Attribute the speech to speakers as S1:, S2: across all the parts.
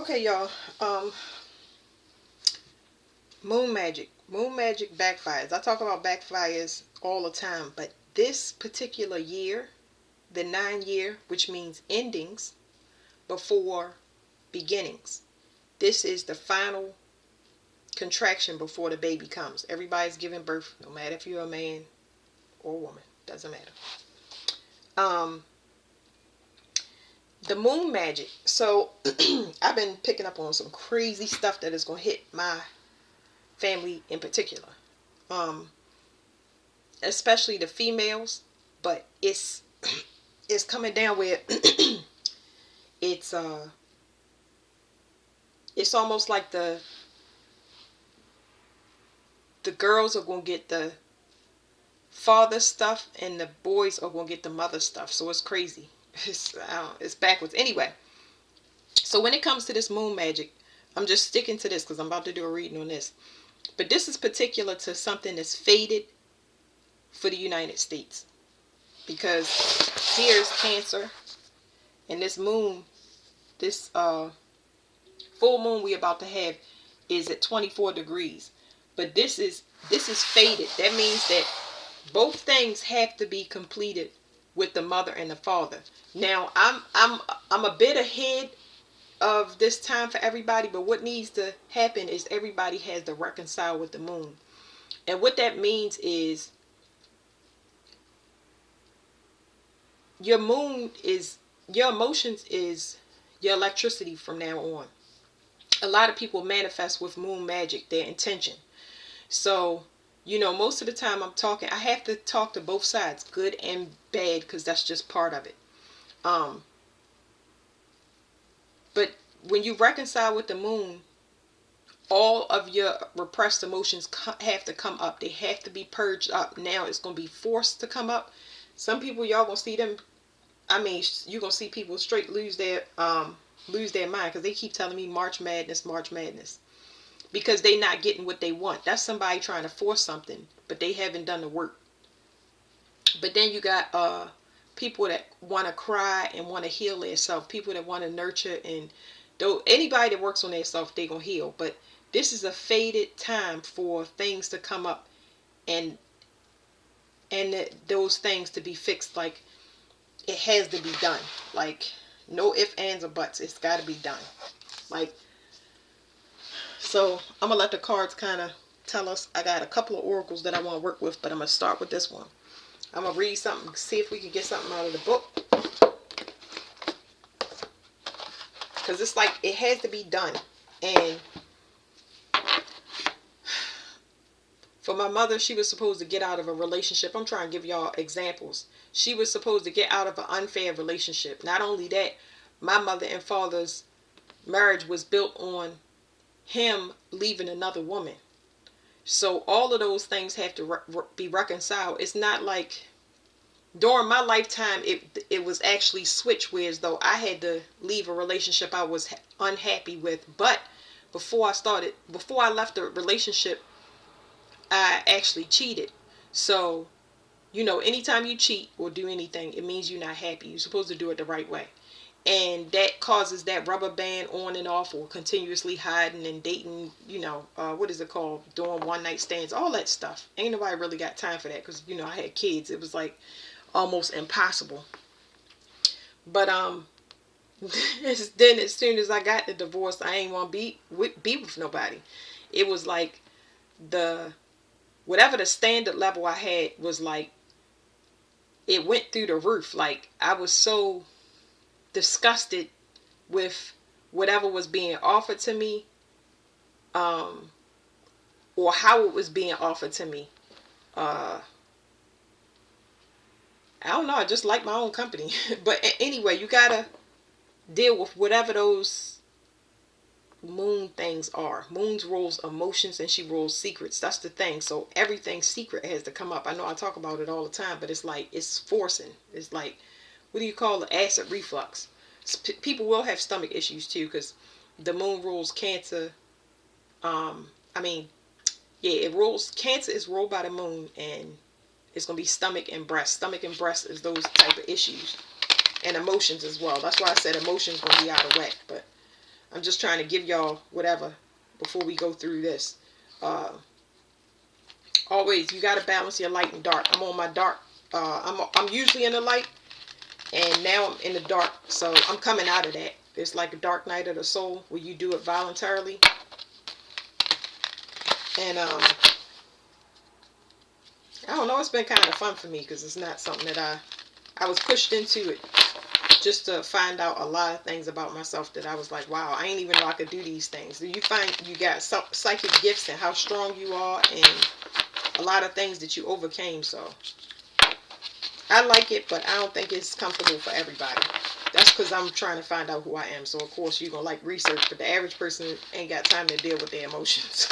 S1: Okay, y'all. Um, Moon magic. Moon magic backfires. I talk about backfires all the time, but this particular year, the 9 year, which means endings before beginnings. This is the final contraction before the baby comes. Everybody's giving birth, no matter if you're a man or a woman. Doesn't matter. Um, the moon magic. So I've been picking up on some crazy stuff that is gonna hit my family in particular. Um, Especially the females, but it's coming down where it's it's almost like the girls are gonna get the father stuff and the boys are gonna get the mother stuff. So it's crazy. It's backwards. Anyway, so when it comes to this moon magic, I'm just sticking to this because I'm about to do a reading on this. But this is particular to something that's faded for the United States, because here's Cancer, and this moon, this full moon we about to have is at 24 degrees. But this is faded. That means that both things have to be completed with the mother and the father. Now I'm a bit ahead of this time for everybody, but what needs to happen is everybody has to reconcile with the moon. And what that means is your moon is your emotions, is your electricity from now on. A lot of people manifest with moon magic, their intention. So, most of the time I have to talk to both sides, good and bad, because that's just part of it. Um, but when you reconcile with the moon, all of your repressed emotions have to come up. They have to be purged up. Now it's going to be forced to come up. Some people, y'all going to see them. I mean, you're going to see people straight lose their mind, because they keep telling me March Madness, March Madness. Because they not getting what they want. That's somebody trying to force something, but they haven't done the work. But then you got people that want to cry and want to heal themselves. People that want to nurture, and though anybody that works on themselves, they gonna heal. But this is a faded time for things to come up, and those things to be fixed. Like, it has to be done. Like, no ifs, ands, or buts. It's got to be done. Like, so I'm gonna let the cards kind of tell us. I got a couple of oracles that I want to work with, but I'm gonna start with this one. I'm gonna read something, see if we can get something out of the book, because it's like it has to be done. And for my mother, she was supposed to get out of a relationship. I'm trying to give y'all examples. She was supposed to get out of an unfair relationship. Not only that, my mother and father's marriage was built on him leaving another woman. So all of those things have to be reconciled. It's not like during my lifetime it was actually switched, whereas though I had to leave a relationship I was unhappy with. But before I left the relationship, I actually cheated. So, anytime you cheat or do anything, it means you're not happy. You're supposed to do it the right way. And that causes that rubber band on and off, or continuously hiding and dating, what is it called? Doing one night stands, all that stuff. Ain't nobody really got time for that, because, I had kids. It was like almost impossible. But, then as soon as I got the divorce, I ain't want to be with nobody. It was like whatever the standard level I had was like, it went through the roof. Like, I was so disgusted with whatever was being offered to me, or how it was being offered to me. I don't know. I just like my own company. But anyway, you gotta deal with whatever those moon things are. Moon's rules emotions, and she rules secrets. That's the thing. So everything secret has to come up. I know I talk about it all the time, but it's like, it's forcing. It's like, what do you call it? Acid reflux. People will have stomach issues too, because the moon rules Cancer. It rules Cancer, is ruled by the moon, and it's gonna be stomach and breast. Stomach and breast is those type of issues, and emotions as well. That's why I said emotions gonna be out of whack. But I'm just trying to give y'all whatever before we go through this. Always, you got to balance your light and dark. I'm on my dark. I'm usually in the light, and now I'm in the dark. So I'm coming out of that. It's like a dark night of the soul where you do it voluntarily. And I don't know. It's been kind of fun for me because it's not something that I was pushed into it just to find out a lot of things about myself that I was like, wow, I ain't even know I could do these things. Do you find you got some psychic gifts and how strong you are and a lot of things that you overcame? So I like it, but I don't think it's comfortable for everybody. That's because I'm trying to find out who I am. So of course you're gonna like research, but the average person ain't got time to deal with their emotions.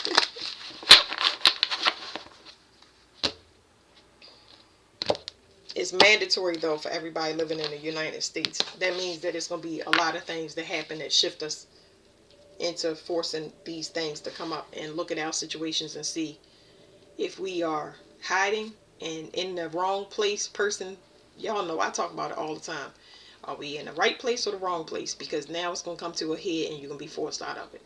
S1: It's mandatory though for everybody living in the United States. That means that it's gonna be a lot of things that happen that shift us into forcing these things to come up and look at our situations and see if we are hiding and in the wrong place. Y'all know I talk about it all the time. Are we in the right place or the wrong place? Because now it's going to come to a head and you're going to be forced out of it.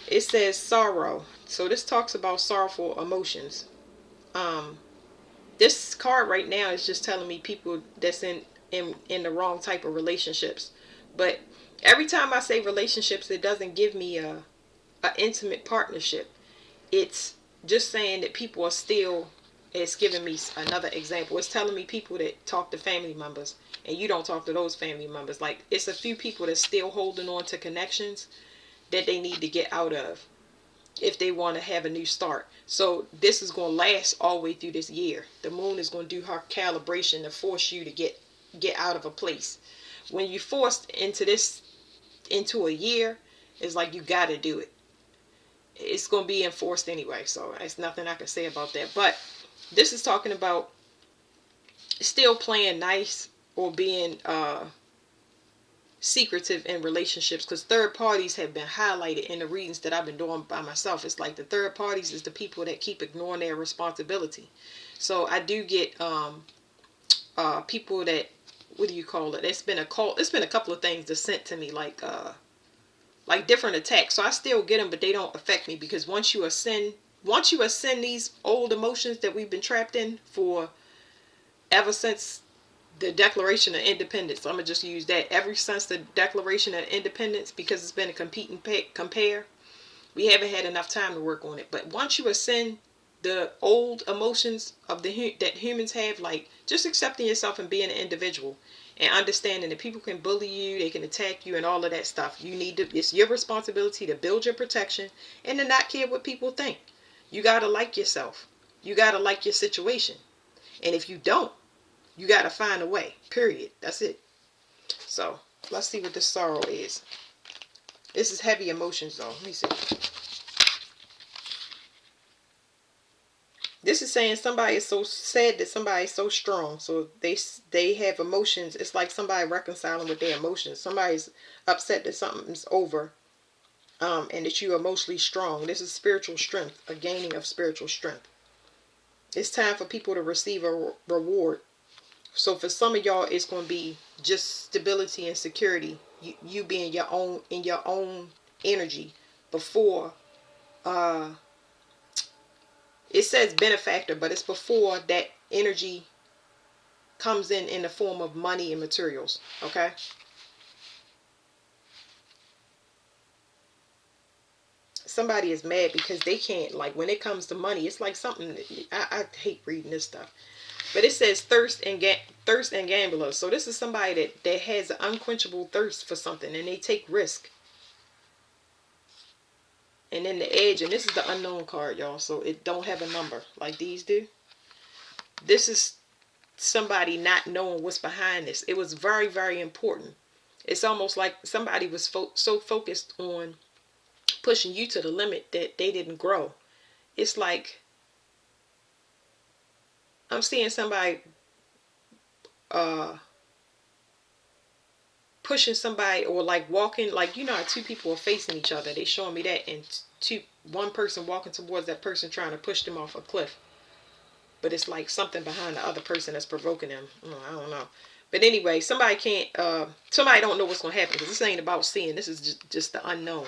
S1: It says sorrow. So this talks about sorrowful emotions. This card right now is just telling me people that's in the wrong type of relationships. But every time I say relationships, it doesn't give me a intimate partnership. It's just saying that people are still, it's giving me another example. It's telling me people that talk to family members and you don't talk to those family members. Like, it's a few people that's still holding on to connections that they need to get out of if they want to have a new start. So this is going to last all the way through this year. The moon is going to do her calibration to force you to get out of a place. When you forced into a year, it's like you got to do it. It's going to be enforced anyway, so there's nothing I can say about that. But this is talking about still playing nice or being secretive in relationships, because third parties have been highlighted in the readings that I've been doing by myself. It's like the third parties is the people that keep ignoring their responsibility. So I do get people that, what do you call it? It's been a couple of things that sent to me, like different attacks. So I still get them, but they don't affect me, because once you ascend these old emotions that we've been trapped in for ever since the Declaration of Independence. I'm gonna just use that. Ever since the Declaration of Independence, because it's been a compete and compare, we haven't had enough time to work on it. But once you ascend the old emotions of that humans have, like just accepting yourself and being an individual, and understanding that people can bully you, they can attack you, and all of that stuff. It's your responsibility to build your protection and to not care what people think. You gotta like yourself. You gotta like your situation. And if you don't, you gotta find a way. Period. That's it. So let's see what this sorrow is. This is heavy emotions though. Let me see. This is saying somebody is so sad that somebody is so strong. So they have emotions. It's like somebody reconciling with their emotions. Somebody's upset that something's over, and that you're emotionally strong. This is spiritual strength, a gaining of spiritual strength. It's time for people to receive a reward. So for some of y'all, it's going to be just stability and security. You being in your own energy before. It says benefactor, but it's before that energy comes in the form of money and materials. Okay. Somebody is mad because they can't, like, when it comes to money, it's like something. I hate reading this stuff. But it says thirst and gambler. So this is somebody that has an unquenchable thirst for something, and they take risk. And then the edge, and this is the unknown card, y'all. So it don't have a number like these do. This is somebody not knowing what's behind this. It was very, very important. It's almost like somebody was so focused on pushing you to the limit that they didn't grow. It's like I'm seeing somebody pushing somebody, or like walking, like, you know how two people are facing each other. They showing me that, and one person walking towards that person trying to push them off a cliff. But it's like something behind the other person that's provoking them. I don't know. But anyway, somebody can't, somebody don't know what's going to happen, because this ain't about seeing. This is just the unknown.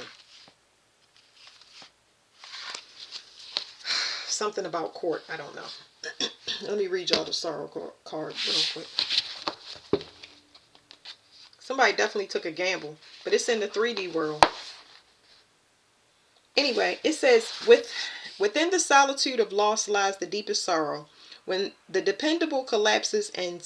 S1: Something about court. I don't know. Let me read y'all the sorrow card real quick. Somebody definitely took a gamble, but it's in the 3D world. Anyway, it says, within the solitude of loss lies the deepest sorrow. When the dependable collapses and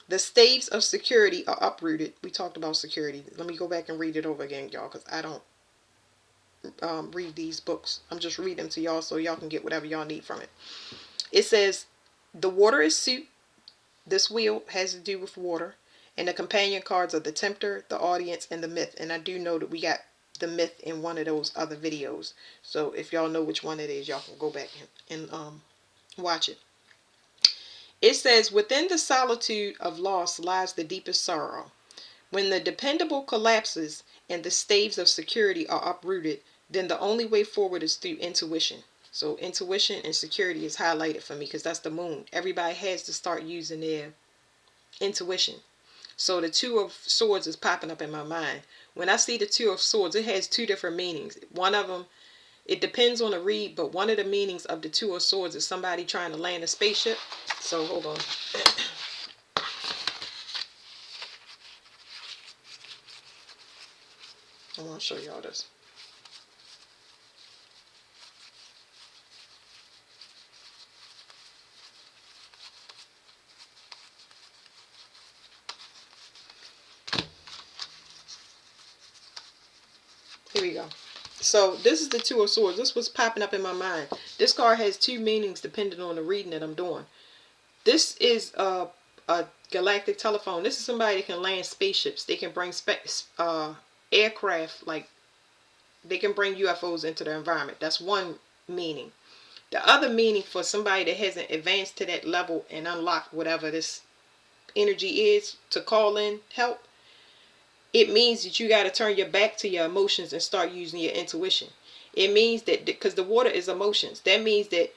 S1: the staves of security are uprooted. We talked about security. Let me go back and read it over again, y'all, because I don't read these books. I'm just reading them to y'all so y'all can get whatever y'all need from it. It says, the water is soup. This wheel has to do with water. And the companion cards are the tempter, the audience, and the myth. And I do know that we got the myth in one of those other videos. So if y'all know which one it is, y'all can go back and watch it. It says, within the solitude of loss lies the deepest sorrow. When the dependable collapses and the staves of security are uprooted, then the only way forward is through intuition. So intuition and security is highlighted for me because that's the moon. Everybody has to start using their intuition. So the Two of Swords is popping up in my mind. When I see the Two of Swords, it has two different meanings. One of them, it depends on the read, but one of the meanings of the Two of Swords is somebody trying to land a spaceship. So hold on. I want to show y'all this. Here we go. So this is the Two of Swords. This was popping up in my mind. This card has two meanings depending on the reading that I'm doing. This is a galactic telephone. This is somebody that can land spaceships. They can bring aircraft, like they can bring UFOs into their environment. That's one meaning. The other meaning for somebody that hasn't advanced to that level and unlocked whatever this energy is to call in help, it means that you got to turn your back to your emotions and start using your intuition. It means that, because the water is emotions, that means that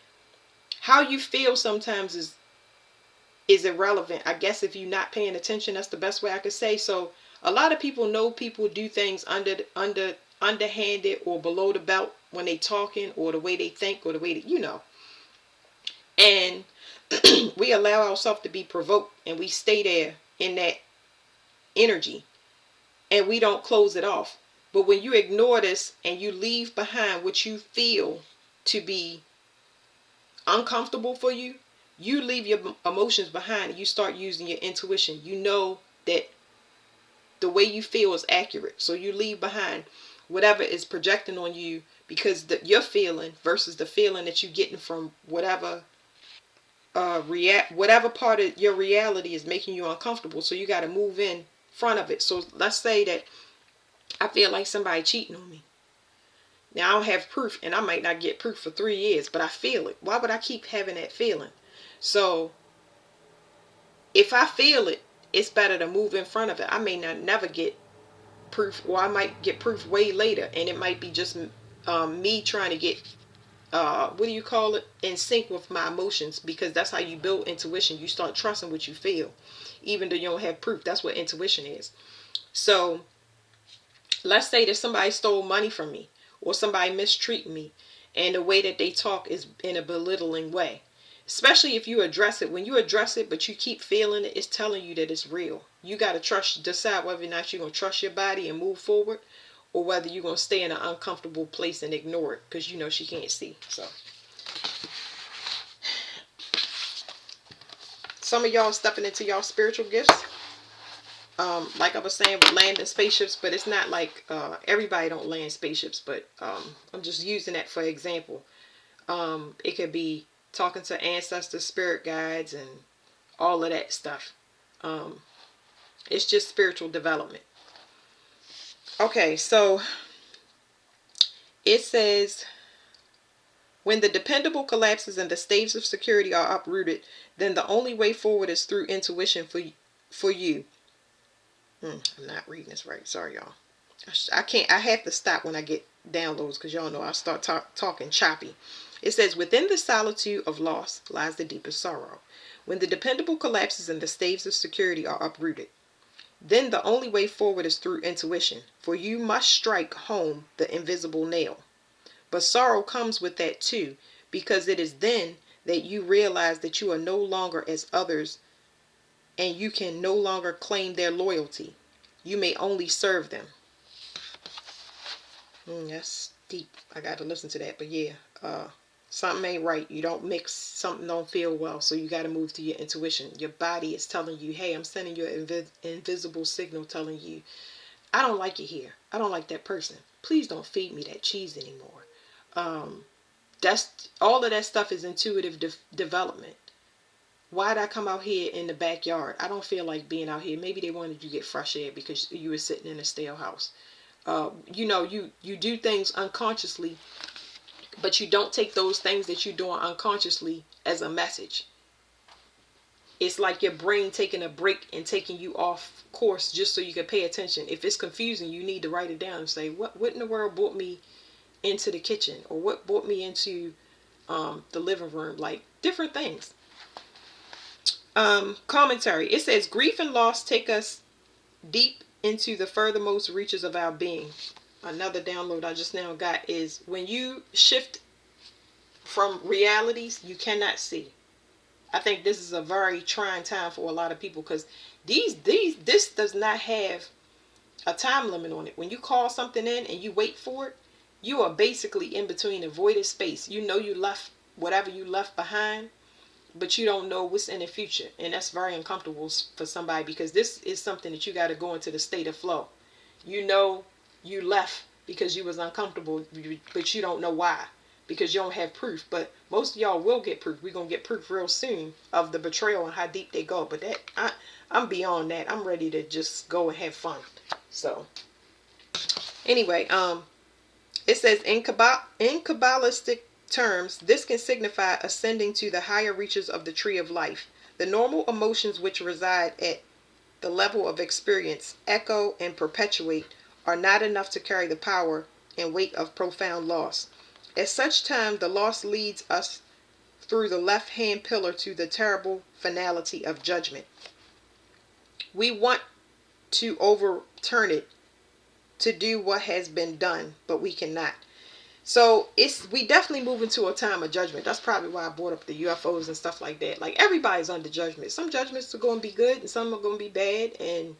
S1: how you feel sometimes is irrelevant. I guess if you're not paying attention, that's the best way I could say. So a lot of people know people do things underhanded or below the belt when they talking, or the way they think, or the way that. And we allow ourselves to be provoked, and we stay there in that energy, and we don't close it off. But when you ignore this and you leave behind what you feel to be uncomfortable for you, you leave your emotions behind and you start using your intuition. You know that the way you feel is accurate. So you leave behind whatever is projecting on you, because your feeling versus the feeling that you're getting from whatever whatever part of your reality is making you uncomfortable. So you got to move in front of it. So let's say that I feel like somebody cheating on me. Now I don't have proof, and I might not get proof for 3 years, but I feel it. Why would I keep having that feeling? So if I feel it, it's better to move in front of it. I may not never get proof, or I might get proof way later, and it might be just me trying to get what do you call it, in sync with my emotions, because that's how you build intuition. You start trusting what you feel, even though you don't have proof. That's what intuition is. So let's say that somebody stole money from me, or somebody mistreated me, and the way that they talk is in a belittling way. Especially if you address it. When you address it but you keep feeling it, it's telling you that it's real. You got to decide whether or not you're going to trust your body and move forward, or whether you're going to stay in an uncomfortable place and ignore it because you know she can't see. So some of y'all stepping into y'all spiritual gifts. Like I was saying, with landing spaceships, but it's not like everybody don't land spaceships, but I'm just using that for example. It could be talking to ancestors, spirit guides, and all of that stuff. It's just spiritual development. Okay, so it says, when the dependable collapses and the staves of security are uprooted, then the only way forward is through intuition for you. I'm not reading this right. Sorry, y'all. I can't. I have to stop when I get downloads, because y'all know I start talking choppy. It says, within the solitude of loss lies the deepest sorrow. When the dependable collapses and the staves of security are uprooted, then the only way forward is through intuition, for you must strike home the invisible nail. But sorrow comes with that too, because it is then that you realize that you are no longer as others and you can no longer claim their loyalty. You may only serve them. That's deep. I got to listen to that. But yeah, something ain't right. You don't mix, something don't feel well. So you got to move to your intuition. Your body is telling you, hey, I'm sending you an invisible signal telling you, I don't like it here. I don't like that person. Please don't feed me that cheese anymore. That's all of that stuff is intuitive development. Why'd I come out here in the backyard? I don't feel like being out here. Maybe they wanted you to get fresh air because you were sitting in a stale house. You do things unconsciously, but you don't take those things that you're doing unconsciously as a message. It's like your brain taking a break and taking you off course just so you can pay attention. If it's confusing, you need to write it down and say, what in the world brought me into the kitchen, or what brought me into the living room? Like different things. Commentary. It says grief and loss take us deep into the furthermost reaches of our being. Another download I just now got is when you shift from realities you cannot see. I think this is a very trying time for a lot of people because this does not have a time limit on it. When you call something in and you wait for it, you are basically in between a voided space. You know you left whatever you left behind, but you don't know what's in the future. And that's very uncomfortable for somebody because this is something that you got to go into the state of flow. You know you left because you was uncomfortable, but you don't know why because you don't have proof. But most of y'all will get proof. We're going to get proof real soon of the betrayal and how deep they go. But I'm beyond that. I'm ready to just go and have fun. So anyway, it says in Kabbalistic terms, this can signify ascending to the higher reaches of the tree of life. The normal emotions which reside at the level of experience, echo and perpetuate, are not enough to carry the power and weight of profound loss. At such time, the loss leads us through the left-hand pillar to the terrible finality of judgment. We want to overturn it, to do what has been done, but we cannot. So we definitely move into a time of judgment. That's probably why I brought up the UFOs and stuff like that. Like everybody's under judgment. Some judgments are going to be good and some are going to be bad. And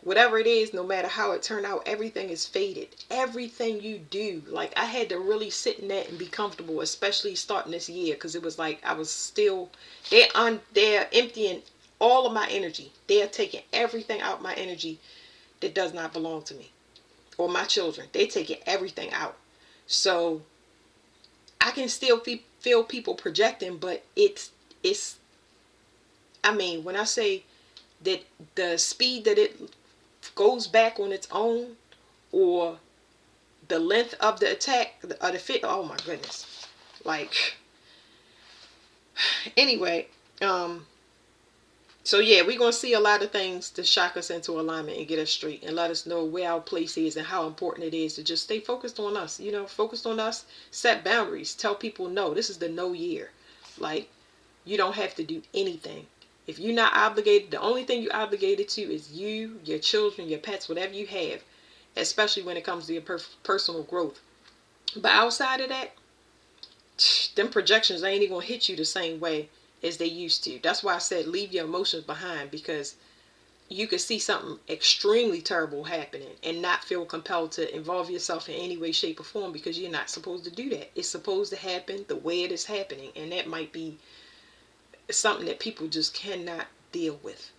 S1: whatever it is, no matter how it turned out, everything is fated. Everything you do. Like I had to really sit in that and be comfortable, especially starting this year. Because it was like I was still, they're emptying all of my energy. They are taking everything out my energy that does not belong to me. Or my children. They're taking everything out. So I can still feel people projecting, but it's I mean, when I say that the speed that it goes back on its own, or the length of the attack, or the fit, oh my goodness. Like anyway, so yeah, we're going to see a lot of things to shock us into alignment and get us straight and let us know where our place is and how important it is to just stay focused on us. Focused on us, set boundaries, tell people no, this is the no year. Like, you don't have to do anything. If you're not obligated, the only thing you're obligated to is you, your children, your pets, whatever you have, especially when it comes to your personal growth. But outside of that, them projections ain't even going to hit you the same way as they used to. That's why I said leave your emotions behind, because you could see something extremely terrible happening and not feel compelled to involve yourself in any way, shape, or form, because you're not supposed to do that. It's supposed to happen the way it is happening, and that might be something that people just cannot deal with.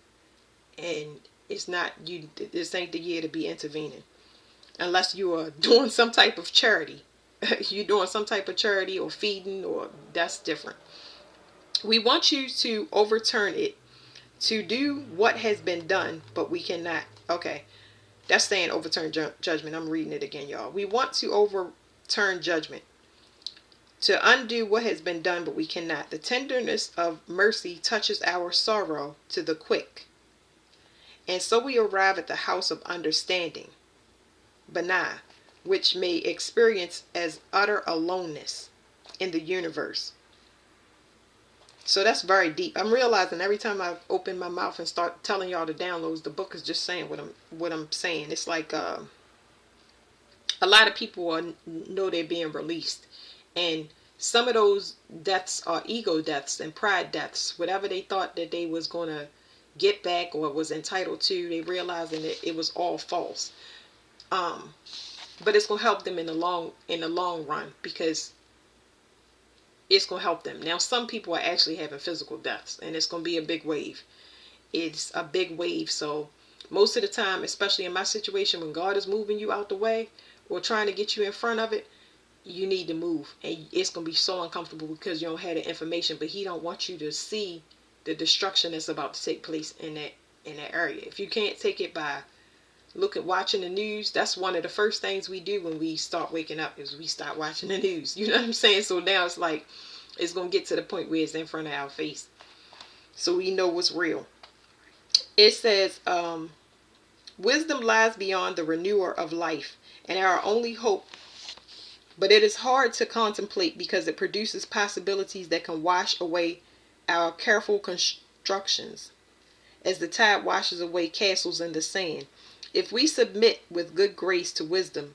S1: And it's not you. This ain't the year to be intervening, unless you are doing some type of charity. You're doing some type of charity or feeding, or that's different. We want you to overturn it, to do what has been done, but we cannot. Okay, that's saying overturn judgment. I'm reading it again, y'all. We want to overturn judgment, to undo what has been done, but we cannot. The tenderness of mercy touches our sorrow to the quick. And so we arrive at the house of understanding, Bana, which may experience as utter aloneness in the universe. So that's very deep. I'm realizing every time I open my mouth and start telling y'all the downloads, the book is just saying what I'm saying. It's like a lot of people know they're being released, and some of those deaths are ego deaths and pride deaths. Whatever they thought that they was gonna get back or was entitled to, they realizing that it was all false. Um, but it's gonna help them in the long run, because it's gonna help them. Now, some people are actually having physical deaths, and it's gonna be a big wave. It's a big wave. So most of the time, especially in my situation, when God is moving you out the way or trying to get you in front of it, you need to move, and it's gonna be so uncomfortable because you don't have the information. But He don't want you to see the destruction that's about to take place in that area. If you can't take it by watching the news, that's one of the first things we do when we start waking up, is we start watching the news. You know what I'm saying? So now it's like it's gonna get to the point where it's in front of our face, so we know what's real. It says, wisdom lies beyond the renewer of life, and our only hope, but it is hard to contemplate because it produces possibilities that can wash away our careful constructions, as the tide washes away castles in the sand. If we submit with good grace to wisdom,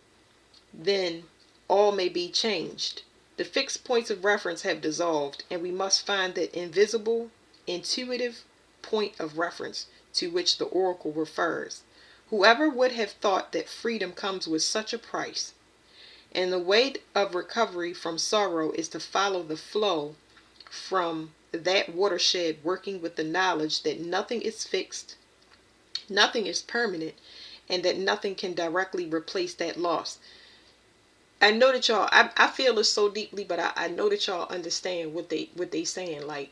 S1: then all may be changed. The fixed points of reference have dissolved, and we must find that invisible, intuitive point of reference to which the oracle refers. Whoever would have thought that freedom comes with such a price? And the way of recovery from sorrow is to follow the flow from that watershed, working with the knowledge that nothing is fixed, nothing is permanent, and that nothing can directly replace that loss. I know that y'all, I feel this so deeply, but I know that y'all understand what they saying. Like,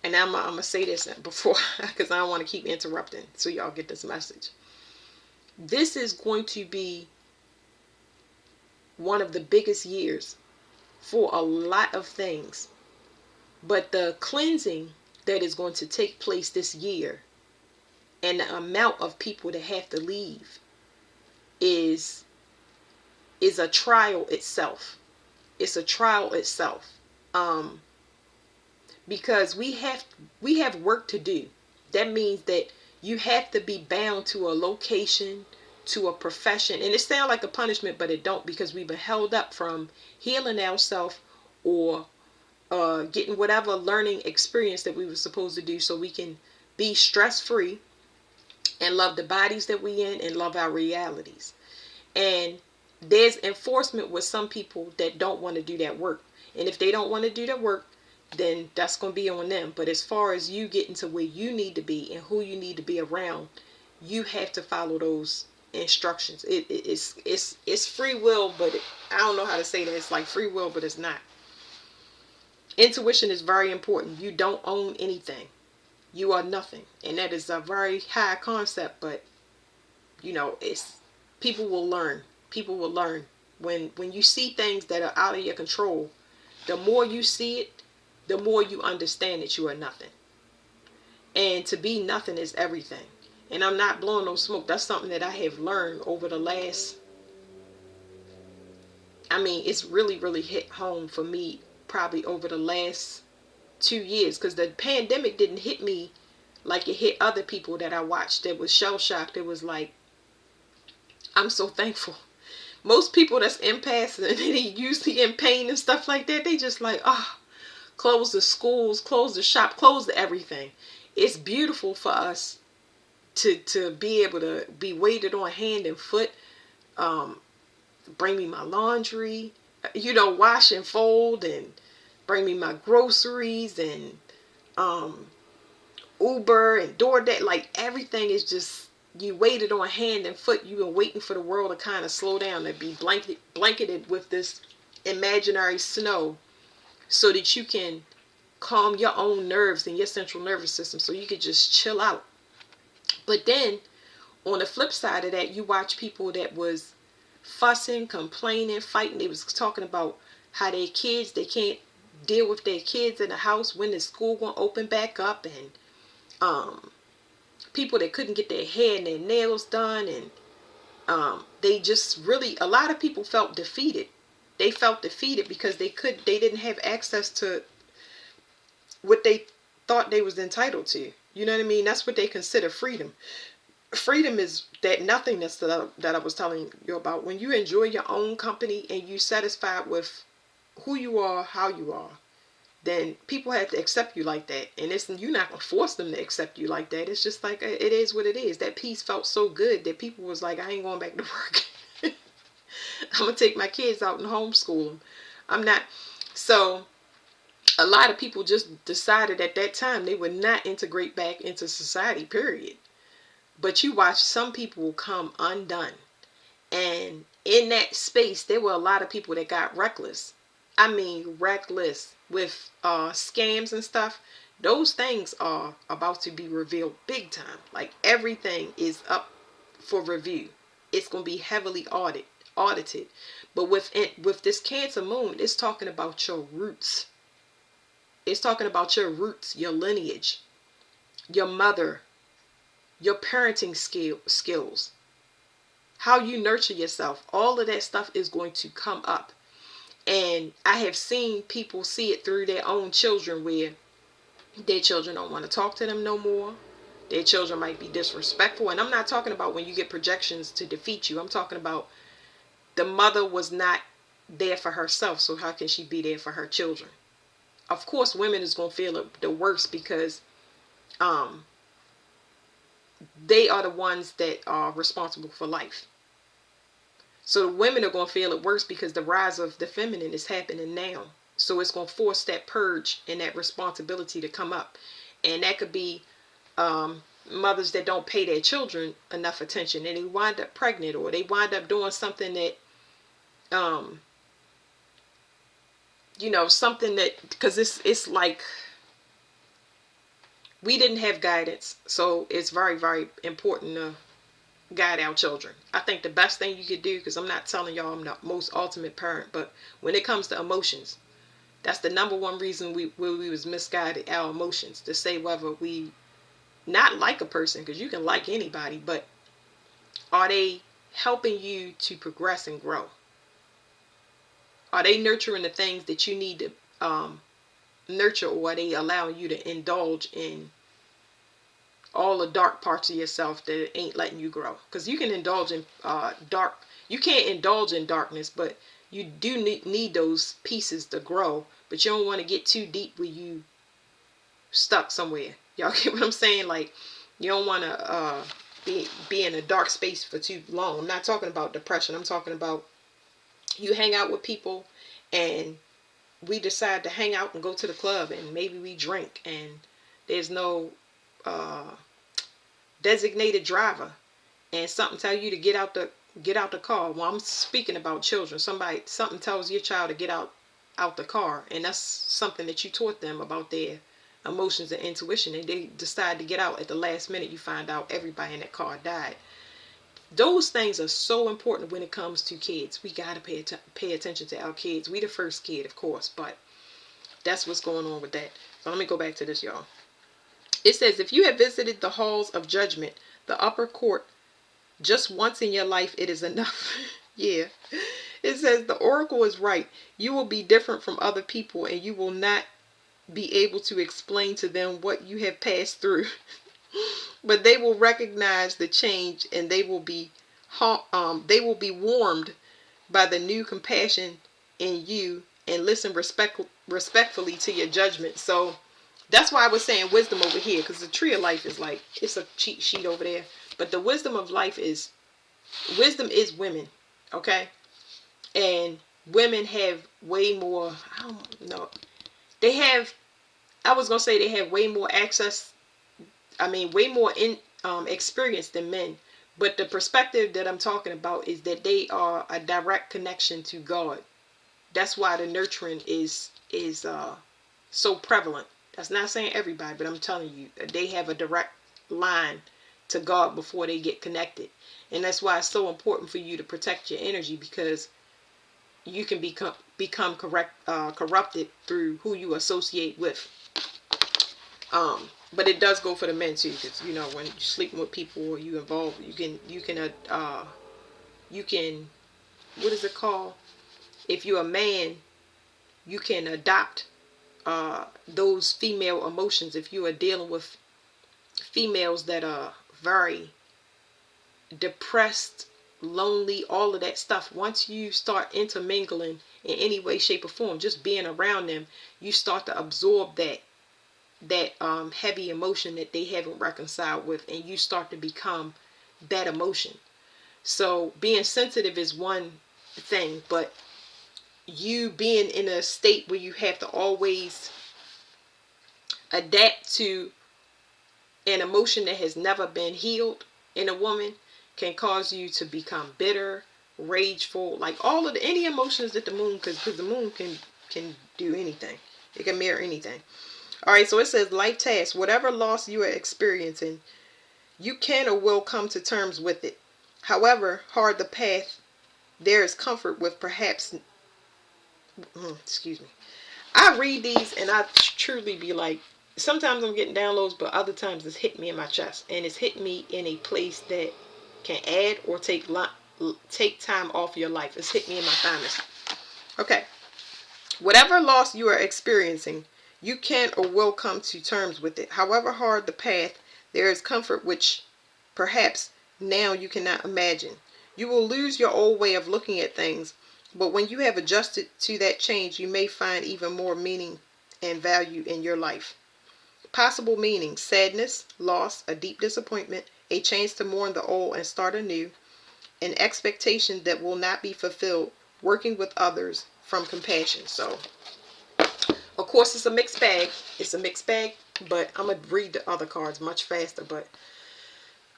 S1: and I'm gonna say this before, because I don't want to keep interrupting, so y'all get this message. This is going to be one of the biggest years for a lot of things, but the cleansing that is going to take place this year, and the amount of people that have to leave, is a trial itself. It's a trial itself. Um, because we have work to do. That means that you have to be bound to a location, to a profession, and it sounds like a punishment, but it don't, because we've been held up from healing ourselves, or getting whatever learning experience that we were supposed to do, so we can be stress free and love the bodies that we in and love our realities. And there's enforcement with some people that don't want to do that work. And if they don't want to do that work, then that's going to be on them. But as far as you getting to where you need to be and who you need to be around, you have to follow those instructions. It's free will, but I don't know how to say that. It's like free will, but it's not. Intuition is very important. You don't own anything. You are nothing. And that is a very high concept, but it's people will learn. People will learn. When you see things that are out of your control, the more you see it, the more you understand that you are nothing. And to be nothing is everything. And I'm not blowing no smoke. That's something that I have learned over the last, it's really, really hit home for me probably over the last 2 years, because the pandemic didn't hit me like it hit other people that I watched that was shell shocked. It was like, I'm so thankful. Most people that's empaths and they usually in pain and stuff like that, they just like, close the schools, close the shop, close the everything. It's beautiful for us to be able to be waited on hand and foot, bring me my laundry, wash and fold, and bring me my groceries, and Uber and DoorDash. Like, everything is just, you waited on hand and foot. You've been waiting for the world to kind of slow down and be blanketed with this imaginary snow, so that you can calm your own nerves and your central nervous system, so you could just chill out. But then on the flip side of that, you watch people that was fussing, complaining, fighting. They was talking about how their kids, they can't deal with their kids in the house, when the school gonna open back up, and people that couldn't get their hair and their nails done, and they just really, a lot of people felt defeated. They felt defeated because they didn't have access to what they thought they was entitled to. You know what I mean? That's what they consider freedom. Freedom is that nothingness that I was telling you about. When you enjoy your own company and you satisfied with who you are, how you are, then people have to accept you like that. And it's, you're not gonna force them to accept you like that. It's just like, it is what it is. That peace felt so good that people was like, I ain't going back to work. I'm gonna take my kids out and homeschool them. I'm not. So a lot of people just decided at that time they would not integrate back into society, period. But you watch some people come undone. And in that space, there were a lot of people that got reckless. I mean, reckless with scams and stuff. Those things are about to be revealed big time. Like, everything is up for review. It's going to be heavily audited. But with this Cancer moon, it's talking about your roots. It's talking about your roots, your lineage, your mother, your parenting skills, how you nurture yourself. All of that stuff is going to come up. And I have seen people see it through their own children, where their children don't want to talk to them no more. Their children might be disrespectful. And I'm not talking about when you get projections to defeat you. I'm talking about the mother was not there for herself, so how can she be there for her children? Of course, women is going to feel the worst, because they are the ones that are responsible for life. So the women are going to feel it worse, because the rise of the feminine is happening now. So it's going to force that purge and that responsibility to come up. And that could be mothers that don't pay their children enough attention, and they wind up pregnant, or they wind up doing something that, something that, because it's like, we didn't have guidance. So it's very, very important to guide our children. I think the best thing you could do, because I'm not telling y'all I'm the most ultimate parent, but when it comes to emotions, that's the number one reason we was misguided, our emotions, to say whether we not like a person, because you can like anybody, but are they helping you to progress and grow? Are they nurturing the things that you need to nurture, or are they allowing you to indulge in all the dark parts of yourself that ain't letting you grow? Because you can indulge in you can't indulge in darkness, but you do need those pieces to grow. But you don't want to get too deep where you stuck somewhere. Y'all get what I'm saying? Like, you don't want to be in a dark space for too long. I'm not talking about depression. I'm talking about you hang out with people, and we decide to hang out and go to the club, and maybe we drink, and there's no designated driver, and something tell you to get out the car. Well, I'm speaking about children. Something tells your child to get out the car, and that's something that you taught them about their emotions and intuition, and they decide to get out. At the last minute, you find out everybody in that car died. Those things are so important when it comes to kids. We got to pay attention to our kids. We the first kid, of course, but that's what's going on with that. So let me go back to this, y'all. It says, if you have visited the halls of judgment, the upper court, just once in your life, it is enough. Yeah. It says, the oracle is right. You will be different from other people, and you will not be able to explain to them what you have passed through. But they will recognize the change, and they will be warmed by the new compassion in you, and listen respectfully to your judgment. So that's why I was saying wisdom over here, because the tree of life is like, it's a cheat sheet over there. But the wisdom of life is, wisdom is women, okay? And women have way more, I don't know, they have, I was going to say they have way more access, way more experience than men. But the perspective that I'm talking about is that they are a direct connection to God. That's why the nurturing is so prevalent. That's not saying everybody, but I'm telling you, they have a direct line to God before they get connected. And that's why it's so important for you to protect your energy, because you can become corrupted through who you associate with. But it does go for the men too, because when you're sleeping with people, or you involve, you can what is it called? If you're a man, you can adopt those female emotions, if you are dealing with females that are very depressed, lonely, all of that stuff, once you start intermingling in any way, shape, or form, just being around them, you start to absorb that heavy emotion that they haven't reconciled with, and you start to become that emotion. So being sensitive is one thing, but you being in a state where you have to always adapt to an emotion that has never been healed in a woman can cause you to become bitter, rageful, like all of any emotions that the moon, because the moon can do anything. It can mirror anything. All right, so it says life tasks. Whatever loss you are experiencing, you can or will come to terms with it. However hard the path, there is comfort with perhaps. Excuse me. I read these and I truly be like, sometimes I'm getting downloads, but other times it's hitting me in my chest, and it's hitting me in a place that can add or take time off your life. It's hit me in my thymus. Okay. Whatever loss you are experiencing, you can or will come to terms with it. However hard the path, there is comfort which perhaps now you cannot imagine. You will lose your old way of looking at things, but when you have adjusted to that change, you may find even more meaning and value in your life. Possible meanings: sadness, loss, a deep disappointment, a chance to mourn the old and start anew, an expectation that will not be fulfilled, working with others from compassion. So, of course, it's a mixed bag. It's a mixed bag, but I'm going to read the other cards much faster. But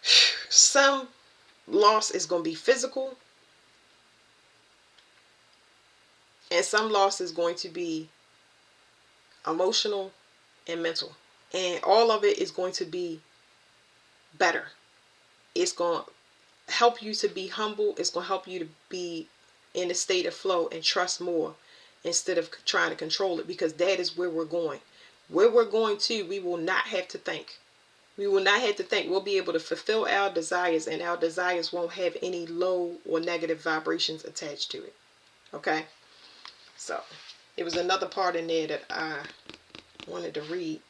S1: some loss is going to be physical, and some loss is going to be emotional and mental. And all of it is going to be better. It's going to help you to be humble. It's going to help you to be in a state of flow and trust more instead of trying to control it, because that is where we're going. Where we're going to, we will not have to think. We will not have to think. We'll be able to fulfill our desires, and our desires won't have any low or negative vibrations attached to it. Okay? So, it was another part in there that I wanted to read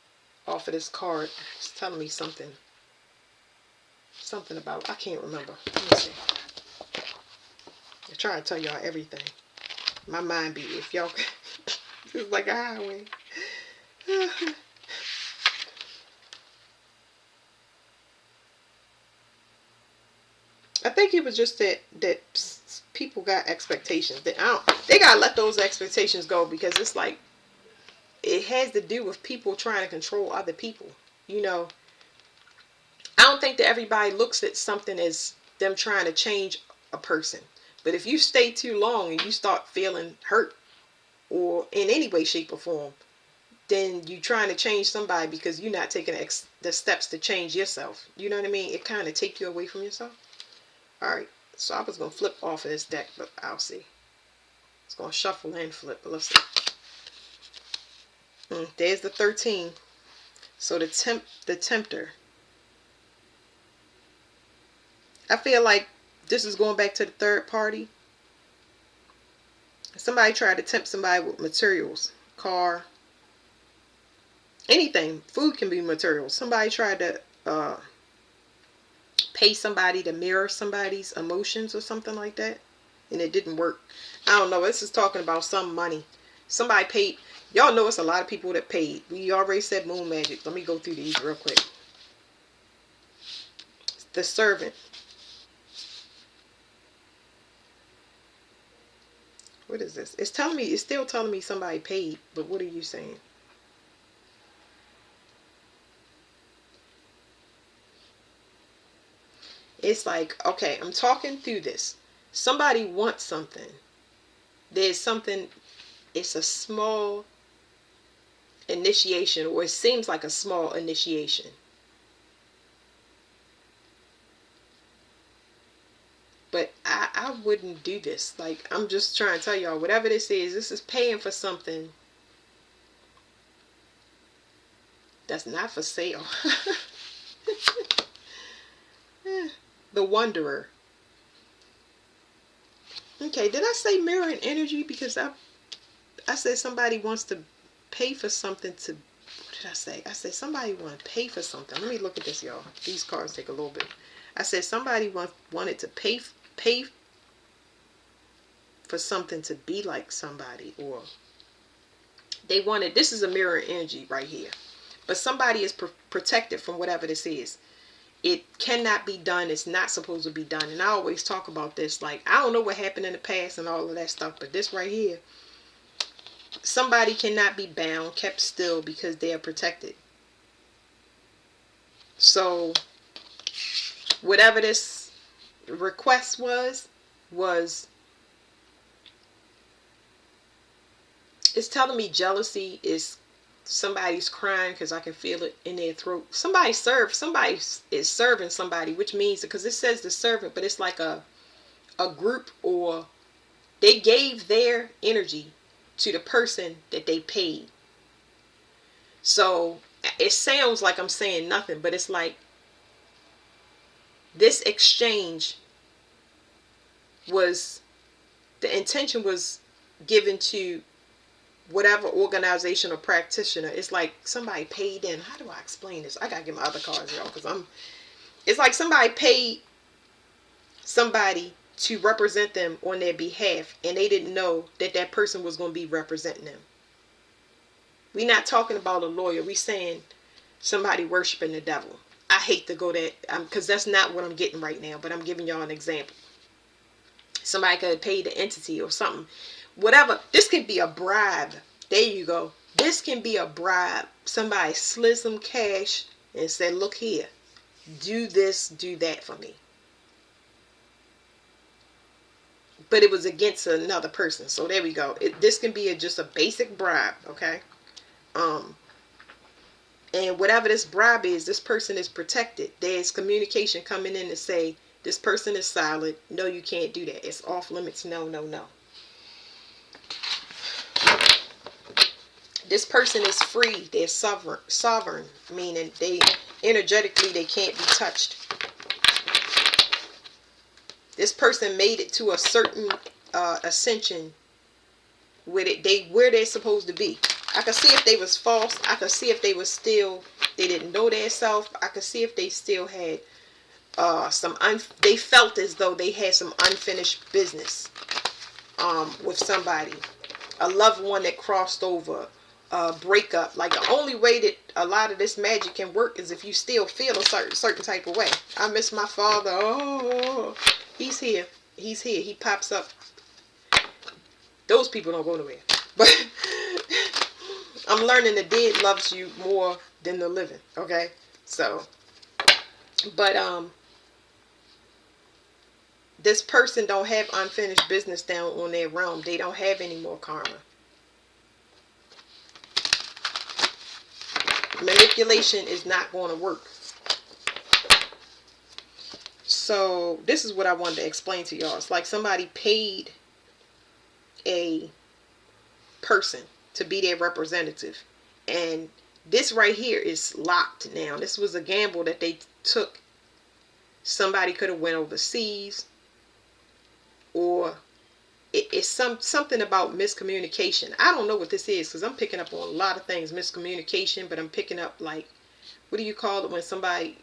S1: off of this card. It's telling me something about, I can't remember. Let me see. I try to tell y'all everything. My mind be, if y'all, it's like a highway. I think it was just that people got expectations. They gotta let those expectations go, because it's like, it has to do with people trying to control other people. You know, I don't think that everybody looks at something as them trying to change a person. But if you stay too long and you start feeling hurt or in any way, shape, or form, then you're trying to change somebody because you're not taking the steps to change yourself. You know what I mean? It kind of takes you away from yourself. Alright, so I was going to flip off of this deck, but I'll see. It's going to shuffle and flip, but let's see. There's the 13. So the tempter. I feel like this is going back to the third party. Somebody tried to tempt somebody with materials. Car. Anything. Food can be materials. Somebody tried to pay somebody to mirror somebody's emotions or something like that, and it didn't work. I don't know. This is talking about some money. Somebody paid. Y'all know it's a lot of people that paid. We already said moon magic. Let me go through these real quick. The servant. What is this? It's telling me, it's still telling me somebody paid, but what are you saying? It's like, okay, I'm talking through this. Somebody wants something. There's something, it's a small initiation, or it seems like a small initiation. But I wouldn't do this. Like, I'm just trying to tell y'all, whatever this is paying for something that's not for sale. The Wanderer. Okay, did I say mirroring energy? Because I said somebody wants to pay for something to, what did I say? I said somebody want to pay for something. Let me look at this, y'all. These cards take a little bit. I said somebody wanted to pay for something to be like somebody, or they wanted, this is a mirror energy right here. But somebody is protected from whatever this is. It cannot be done. It's not supposed to be done. And I always talk about this. Like, I don't know what happened in the past and all of that stuff. But this right here, somebody cannot be bound, kept still, because they are protected. So, whatever this request was it's telling me jealousy is, somebody's crying because I can feel it in their throat. Somebody is serving somebody, which means, because it says the servant, but it's like a group, or they gave their energy to the person that they paid. So it sounds like I'm saying nothing, but it's like this exchange was, the intention was given to whatever organization or practitioner. It's like somebody paid in. How do I explain this? I gotta get my other cards, y'all, because it's like somebody paid somebody to represent them on their behalf, and they didn't know that that person was going to be representing them. We're not talking about a lawyer. We saying somebody worshiping the devil. I hate to go that, because that's not what I'm getting right now, but I'm giving y'all an example. Somebody could pay the entity or something. Whatever. This can be a bribe. There you go. This can be a bribe. Somebody slid some cash and said, look here, do this, do that for me. But it was against another person. So there we go. This can be just a basic bribe, okay? And whatever this bribe is, this person is protected. There's communication coming in to say, this person is silent. No, you can't do that. It's off limits. No, no, no. This person is free. They're sovereign, meaning they energetically, they can't be touched. This person made it to a certain ascension where they're supposed to be. I could see if they was false. I could see if they was still, they didn't know their self. I could see if they still had they felt as though they had some unfinished business with somebody, a loved one that crossed over, breakup. Like, the only way that a lot of this magic can work is if you still feel a certain type of way. I miss my father. Oh, he's here. He's here. He pops up. Those people don't go nowhere. But I'm learning the dead loves you more than the living. Okay, so, but this person don't have unfinished business down on their realm. They don't have any more karma. Manipulation is not going to work. So this is what I wanted to explain to y'all. It's like somebody paid a person to be their representative, and this right here is locked now. This was a gamble that they took. Somebody could have went overseas, or it's something about miscommunication. I don't know what this is, because I'm picking up on a lot of things, miscommunication, but I'm picking up, like, what do you call it when somebody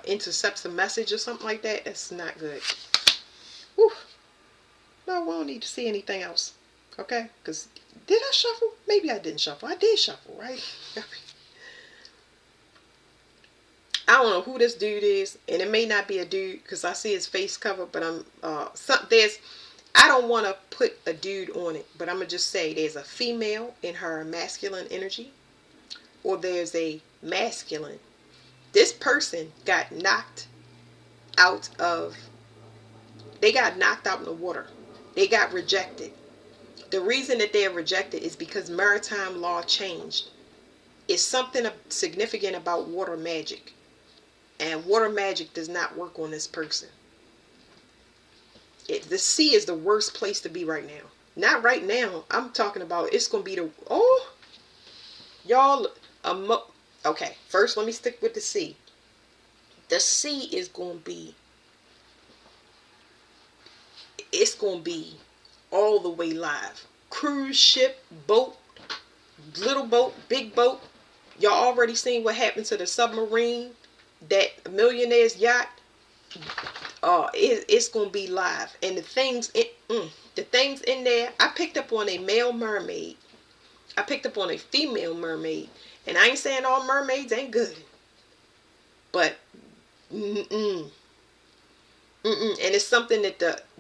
S1: intercepts a message or something like that? That's not good. Whew. No, we don't need to see anything else. Okay? Because did I shuffle? Maybe I didn't shuffle. I did shuffle, right? I don't know who this dude is, and it may not be a dude because I see his face cover, but I don't want to put a dude on it, but I'm going to just say there's a female in her masculine energy, or there's a masculine. This person got knocked out in the water. They got rejected. The reason that they're rejected is because maritime law changed. It's something significant about water magic. And water magic does not work on this person. The sea is the worst place to be right now. Not right now. I'm talking about it's going to be y'all, okay, first let me stick with the sea. The sea is going to be, it's going to be all the way live. Cruise ship, boat, little boat, big boat. Y'all already seen what happened to the submarine, that millionaire's yacht. It's gonna be live, and the things in there. I picked up on a male mermaid. I picked up on a female mermaid, and I ain't saying all mermaids ain't good, but mm-mm, and it's something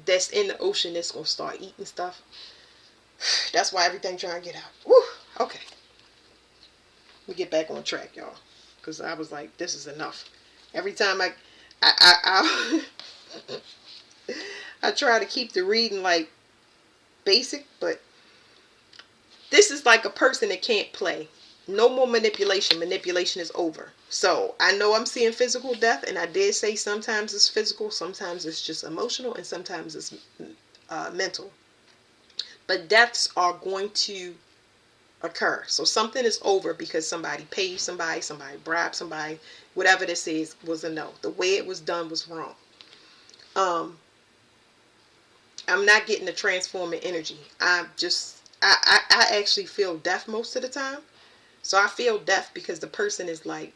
S1: that's in the ocean that's gonna start eating stuff. That's why everything trying to get out. Woo. Okay, let me get back on track, y'all, because I was like, this is enough. Every time I I try to keep the reading like basic, but this is like a person that can't play. No more manipulation. Manipulation is over. So I know I'm seeing physical death, and I did say sometimes it's physical, sometimes it's just emotional, and sometimes it's mental. But deaths are going to occur. So something is over because somebody paid somebody bribed somebody, whatever this is was a no. The way it was done was wrong. Um, I'm not getting the transforming energy. I actually feel death most of the time. So I feel death because the person is like,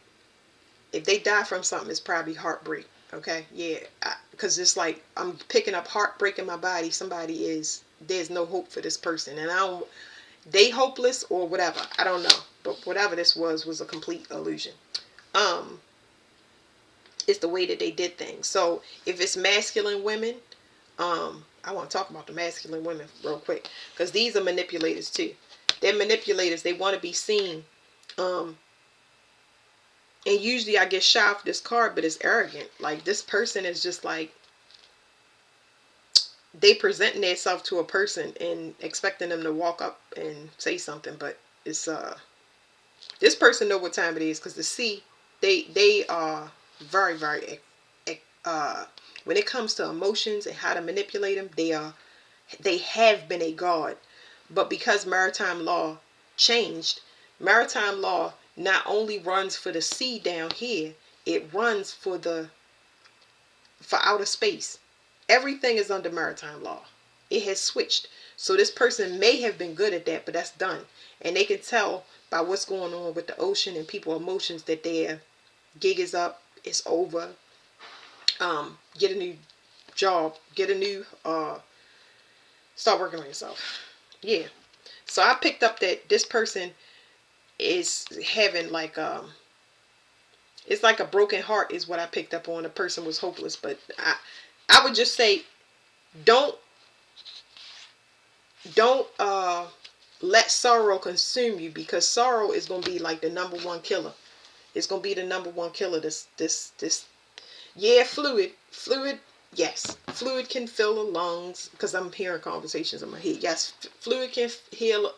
S1: if they die from something, it's probably heartbreak. Okay, yeah, because it's like I'm picking up heartbreak in my body. There's no hope for this person, and I don't. They hopeless or whatever. I don't know, but whatever this was a complete illusion. Um, it's the way that they did things. So if it's masculine women, I want to talk about the masculine women real quick because these are manipulators too. They're manipulators. They want to be seen. Um, and usually I get shy off this card, but it's arrogant. Like this person is just like they presenting themselves to a person and expecting them to walk up and say something, but it's this person know what time it is because the C, they are very very uh when it comes to emotions and how to manipulate them, they have been a god. But because maritime law changed, maritime law not only runs for the sea down here, it runs for outer space. Everything is under maritime law. It has switched. So this person may have been good at that, but that's done. And they can tell by what's going on with the ocean and people's emotions that their gig is up, it's over. Get a new job, get a new start working on yourself. Yeah. So I picked up that this person is having like it's like a broken heart is what I picked up on. The person was hopeless, but I would just say don't don't let sorrow consume you because sorrow is going to be like the number one killer. It's going to be the number one killer. This yeah, fluid. Yes, fluid can fill the lungs because I'm hearing conversations in my head. Yes, fluid can heal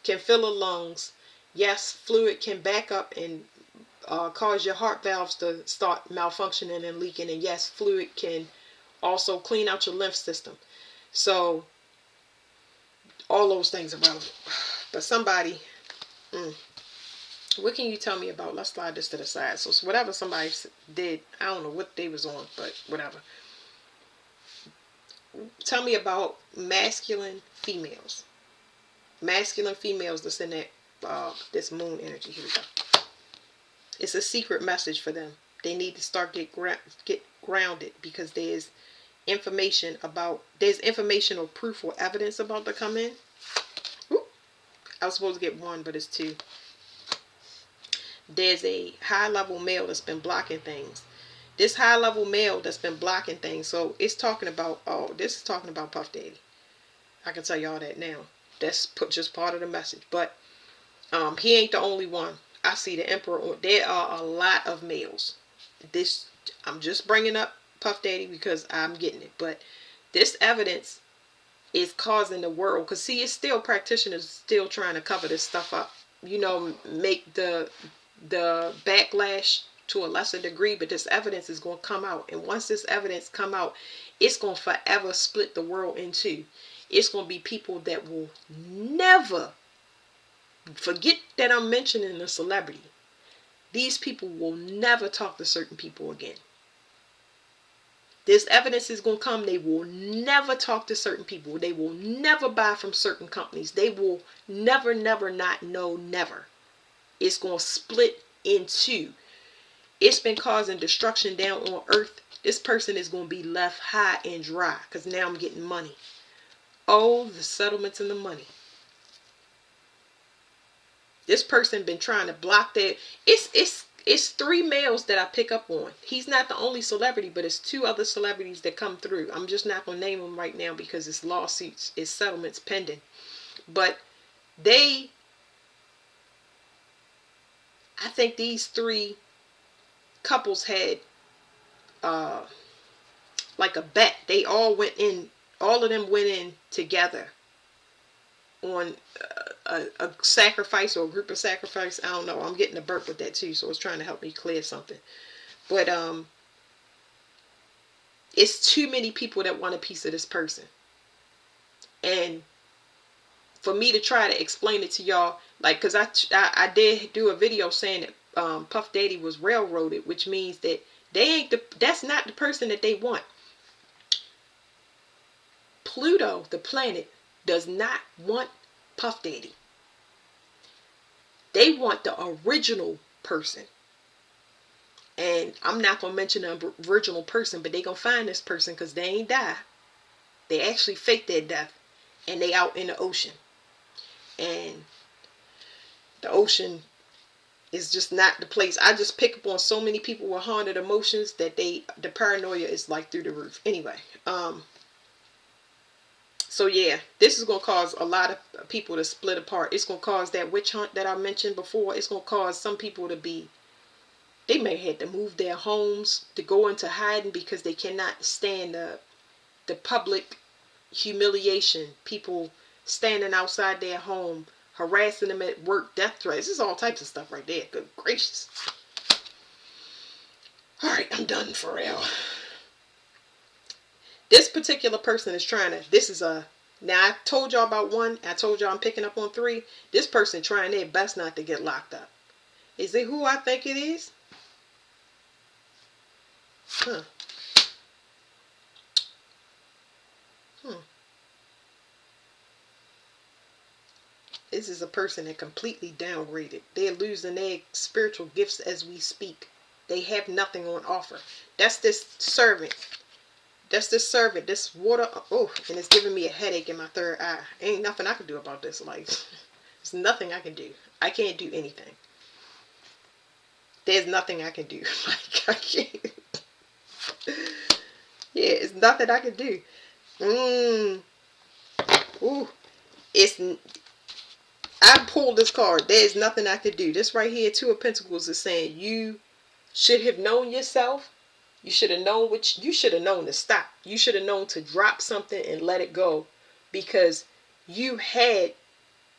S1: can fill the lungs. Yes, fluid can back up and cause your heart valves to start malfunctioning and leaking. And yes, fluid can also clean out your lymph system. So all those things are relevant. But somebody, what can you tell me about? Let's slide this to the side. So whatever somebody did, I don't know what they was on, but whatever. Tell me about masculine females. Masculine females that's in that this moon energy. Here we go. It's a secret message for them. They need to start get grounded because there's information or proof or evidence about to come in. Ooh, I was supposed to get one, but it's two. There's a high level male that's been blocking things. This high level male that's been blocking things. So it's talking about, this is talking about Puff Daddy. I can tell y'all that now. That's just part of the message. But he ain't the only one. I see the emperor. There are a lot of males. I'm just bringing up Puff Daddy because I'm getting it. But this evidence is causing the world. Because see, it's still practitioners still trying to cover this stuff up. Make the backlash to a lesser degree, but this evidence is going to come out, and once this evidence come out, it's going to forever split the world in two. It's going to be people that will never forget that I'm mentioning a celebrity. These people will never talk to certain people again. This evidence is going to come. They will never talk to certain people. They will never buy from certain companies. They will never, never, not, no, never. It's going to split in two. It's been causing destruction down on earth. This person is going to be left high and dry because now I'm getting money. Oh, the settlements and the money. This person been trying to block that. It's 3 males that I pick up on. He's not the only celebrity, but it's 2 other celebrities that come through. I'm just not going to name them right now because it's lawsuits, it's settlements pending. But I think these 3 couples had like a bet. They all went in, all of them went in together on a sacrifice or a group of sacrifice. I don't know. I'm getting a burp with that too, so it's trying to help me clear something. But it's too many people that want a piece of this person. And for me to try to explain it to y'all, like, because I did do a video saying that Puff Daddy was railroaded, which means that that's not the person that they want. Pluto, the planet, does not want Puff Daddy. They want the original person. And I'm not going to mention the original person, but they going to find this person because they ain't die. They actually faked their death. And they out in the ocean. And the ocean is just not the place. I just pick up on so many people with haunted emotions that the paranoia is like through the roof. Anyway, so yeah, this is going to cause a lot of people to split apart. It's going to cause that witch hunt that I mentioned before. It's going to cause some people to be, they may have to move their homes to go into hiding because they cannot stand the public humiliation. People standing outside their home, harassing them at work, death threats. This is all types of stuff right there. Good gracious. All right, I'm done for real. This particular person is trying to, now I told y'all about 1. I told y'all I'm picking up on 3. This person trying their best not to get locked up. Is it who I think it is? This is a person that completely downgraded. They're losing their spiritual gifts as we speak. They have nothing on offer. That's this servant. This water. Oh, and it's giving me a headache in my third eye. Ain't nothing I can do about this life. There's nothing I can do. I can't do anything. There's nothing I can do. Like, I can't. Yeah, it's nothing I can do. Ooh. I pulled this card. There's nothing I could do. This right here, 2 of Pentacles, is saying you should have known yourself. You should have known you should have known to stop. You should have known to drop something and let it go because you had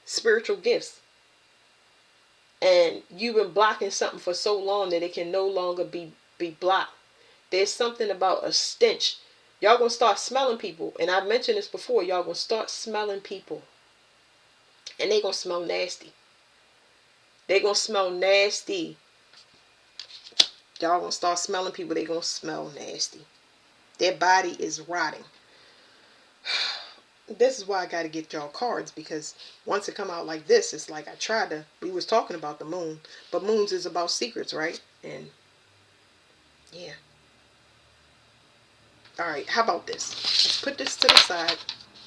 S1: spiritual gifts. And you've been blocking something for so long that it can no longer be blocked. There's something about a stench. Y'all gonna start smelling people. And I've mentioned this before. Y'all gonna start smelling people. And they gonna smell nasty. They gonna smell nasty. Y'all gonna start smelling people. They gonna smell nasty. Their body is rotting. This is why I gotta get y'all cards, because once it come out like this, it's like we was talking about the moon, but moons is about secrets, right? And yeah. All right, how about this? Let's put this to the side.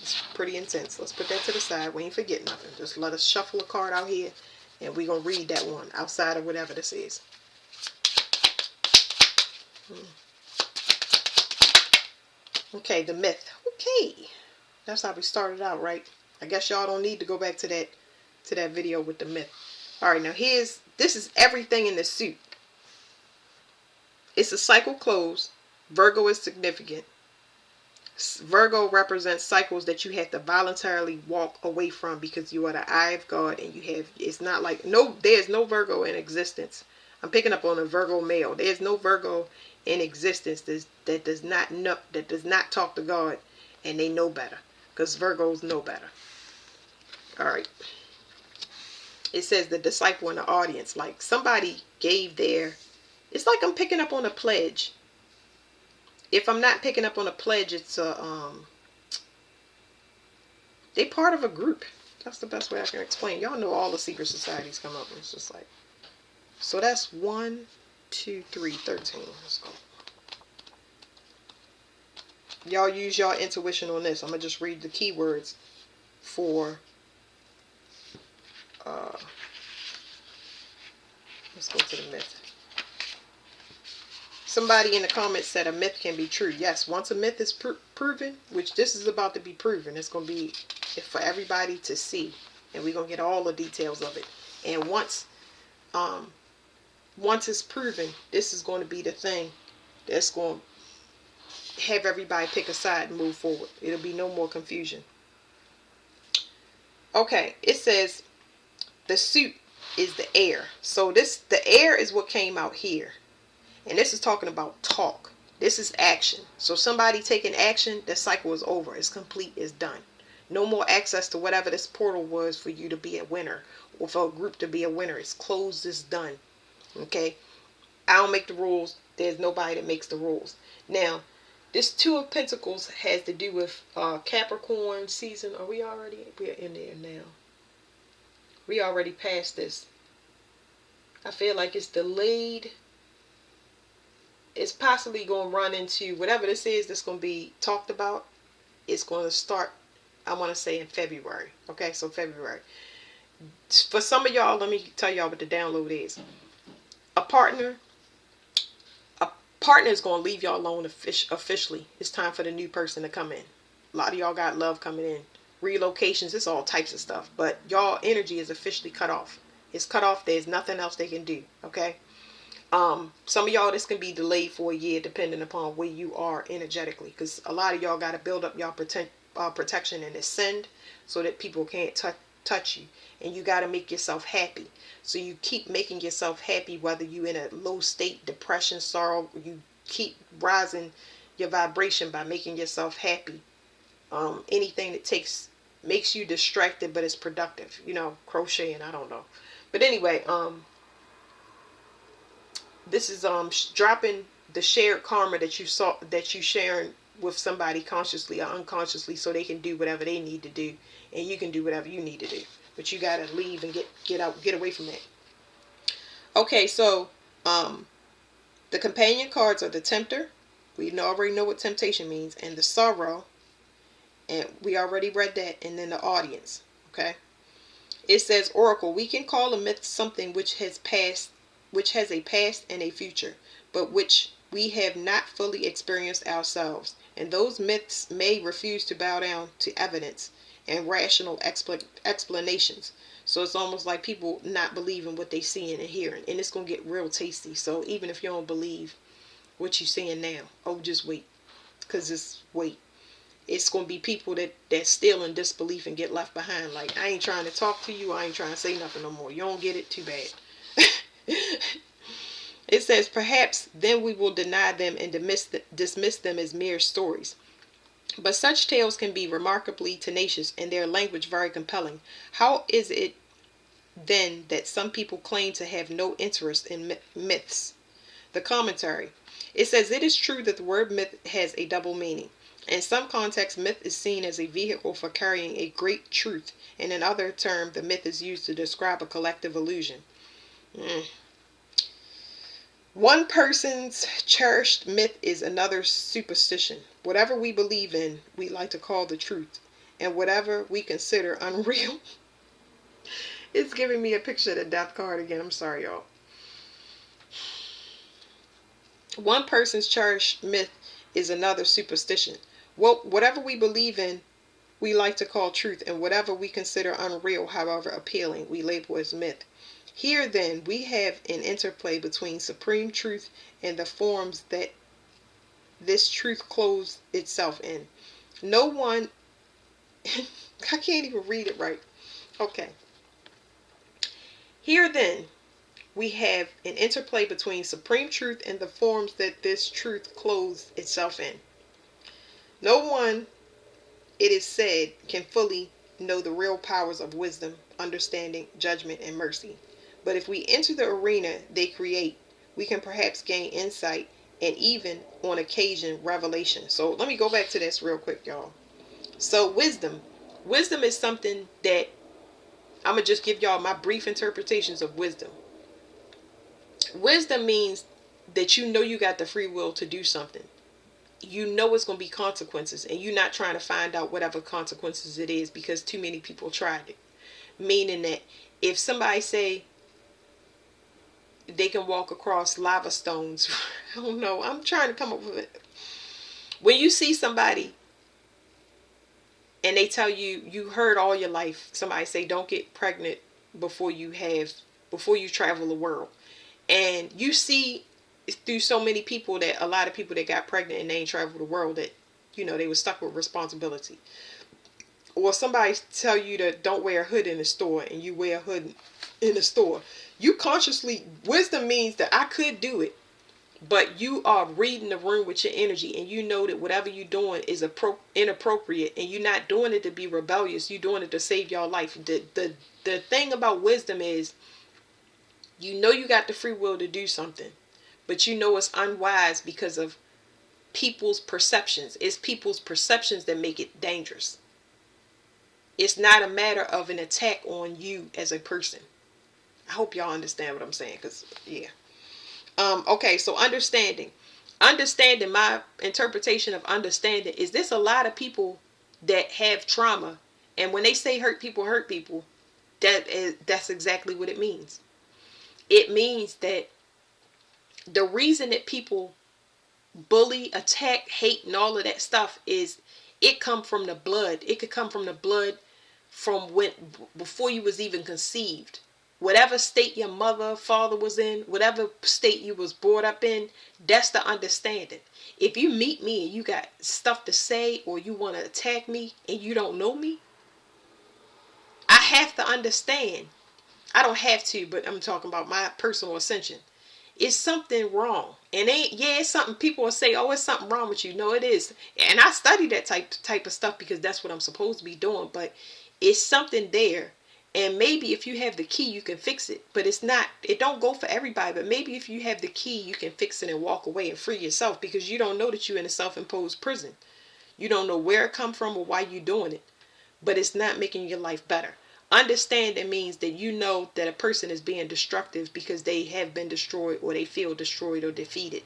S1: It's pretty intense. Let's put that to the side. We ain't forget nothing. Just let us shuffle a card out here, and we're going to read that one outside of whatever this is. Okay, the myth. Okay. That's how we started out, right? I guess y'all don't need to go back to that video with the myth. All right, now this is everything in the suit. It's a cycle close. Virgo is significant. Virgo represents cycles that you have to voluntarily walk away from because you are the eye of God, and it's not like, there's no Virgo in existence. I'm picking up on a Virgo male. There's no Virgo in existence that does not talk to God, and they know better, because Virgos know better. All right. It says the disciple in the audience, like somebody gave it's like I'm picking up on a pledge. If I'm not picking up on a pledge, it's a they part of a group. That's the best way I can explain. Y'all know all the secret societies come up. It's just like, so that's 1, 2, 3, 13. Let's go. Y'all use y'all intuition on this. I'm gonna just read the keywords for let's go to the myth. Somebody in the comments said a myth can be true. Yes, once a myth is proven, which this is about to be proven, it's going to be for everybody to see, and we're going to get all the details of it. And once it's proven, this is going to be the thing that's going to have everybody pick a side and move forward. It'll be no more confusion. Okay, it says the suit is the air. So the air is what came out here. And this is talking about talk. This is action. So somebody taking action, that cycle is over. It's complete. It's done. No more access to whatever this portal was for you to be a winner or for a group to be a winner. It's closed. It's done. Okay? I don't make the rules. There's nobody that makes the rules. Now, this Two of Pentacles has to do with Capricorn season. Are we already? We're in there now. We already passed this. I feel like it's delayed. It's possibly going to run into whatever this is that's going to be talked about. It's going to start, I want to say, in February. Okay, so February. For some of y'all, let me tell y'all what the download is. A partner is going to leave y'all alone officially. It's time for the new person to come in. A lot of y'all got love coming in. Relocations, it's all types of stuff. But y'all energy is officially cut off. It's cut off. There's nothing else they can do. Okay? Some of y'all, this can be delayed for a year depending upon where you are energetically, because a lot of y'all got to build up y'all protection and ascend so that people can't touch you, and you got to make yourself happy. So you keep making yourself happy, whether you in a low state, depression, sorrow. You keep rising your vibration by making yourself happy. Anything that makes you distracted but it's productive, crocheting, I don't know, but anyway, this is dropping the shared karma that you sharing with somebody consciously or unconsciously, so they can do whatever they need to do, and you can do whatever you need to do. But you gotta leave and get away from that. Okay, so the companion cards are the Tempter. We already know what temptation means, and the Sorrow, and we already read that, and then the Audience. Okay, it says Oracle. We can call a myth something which has a past and a future, but which we have not fully experienced ourselves. And those myths may refuse to bow down to evidence and rational explanations. So it's almost like people not believing what they seeing and hearing. And it's going to get real tasty. So even if you don't believe what you're seeing now, just wait. Because it's going to be people that's still in disbelief and get left behind. Like, I ain't trying to talk to you. I ain't trying to say nothing no more. You don't get it? Too bad. It says, perhaps then we will deny them and dismiss them as mere stories. But such tales can be remarkably tenacious and their language very compelling. How is it then that some people claim to have no interest in myths? The commentary. It says, it is true that the word myth has a double meaning. In some contexts, myth is seen as a vehicle for carrying a great truth, and in other terms, the myth is used to describe a collective illusion. One person's cherished myth is another superstition. Whatever we believe in, we like to call the truth. And whatever we consider unreal. It's giving me a picture of the death card again. I'm sorry, y'all. One person's cherished myth is another superstition. Whatever we believe in, we like to call truth. And whatever we consider unreal, however appealing, we label as myth. Here then we have an interplay between supreme truth and the forms that this truth clothes itself in. No one, I can't even read it right. Okay. Here then we have an interplay between supreme truth and the forms that this truth clothes itself in. No one, it is said, can fully know the real powers of wisdom, understanding, judgment, and mercy. But if we enter the arena they create, we can perhaps gain insight and even on occasion revelation. So let me go back to this real quick, y'all. So wisdom is something that I'm gonna just give y'all my brief interpretations of wisdom. Wisdom means that you know you got the free will to do something. You know it's going to be consequences, and you're not trying to find out whatever consequences it is because too many people tried it. Meaning that if somebody say they can walk across lava stones, I don't know, I'm trying to come up with it. When you see somebody and they tell you, you heard all your life somebody say don't get pregnant before you travel the world, and you see through so many people that a lot of people that got pregnant and they ain't traveled the world, that they were stuck with responsibility. Or somebody tell you to don't wear a hood in the store and you wear a hood in the store. You consciously, wisdom means that I could do it, but you are reading the room with your energy, and you know that whatever you're doing is inappropriate, and you're not doing it to be rebellious. You're doing it to save your life. The thing about wisdom is, you know you got the free will to do something, but you know it's unwise because of people's perceptions. It's people's perceptions that make it dangerous. It's not a matter of an attack on you as a person. I hope y'all understand what I'm saying, because yeah. Okay, so understanding. Understanding, my interpretation of understanding is this: a lot of people that have trauma, and when they say hurt people, that's exactly what it means. It means that the reason that people bully, attack, hate, and all of that stuff is it come from the blood. It could come from the blood from when, before you was even conceived. Whatever state your mother, father was in, whatever state you was brought up in, that's the understanding. If you meet me and you got stuff to say, or you want to attack me and you don't know me, I have to understand. I don't have to, but I'm talking about my personal ascension. It's something wrong. And it's something people will say, oh, it's something wrong with you. No, it is. And I study that type of stuff because that's what I'm supposed to be doing. But it's something there. And maybe if you have the key, you can fix it. But it don't go for everybody. But maybe if you have the key, you can fix it and walk away and free yourself, because you don't know that you're in a self-imposed prison. You don't know where it come from or why you're doing it. But it's not making your life better. Understanding means that you know that a person is being destructive because they have been destroyed, or they feel destroyed or defeated.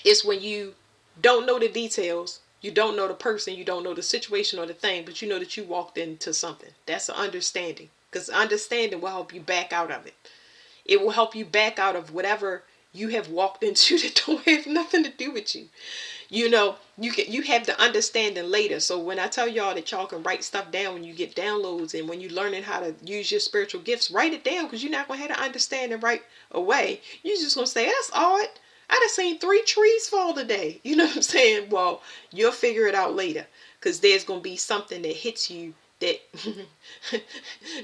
S1: It's when you don't know the details, you don't know the person, you don't know the situation or the thing, but you know that you walked into something. That's an understanding, because understanding will help you back out of it. It will help you back out of whatever you have walked into that don't have nothing to do with you. You have the understanding later. So when I tell y'all that y'all can write stuff down when you get downloads, and when you're learning how to use your spiritual gifts, write it down, because you're not going to have to understand it right away. You're just going to say, that's odd. I done seen 3 trees fall today. You know what I'm saying? Well, you'll figure it out later, because there's going to be something that hits you that,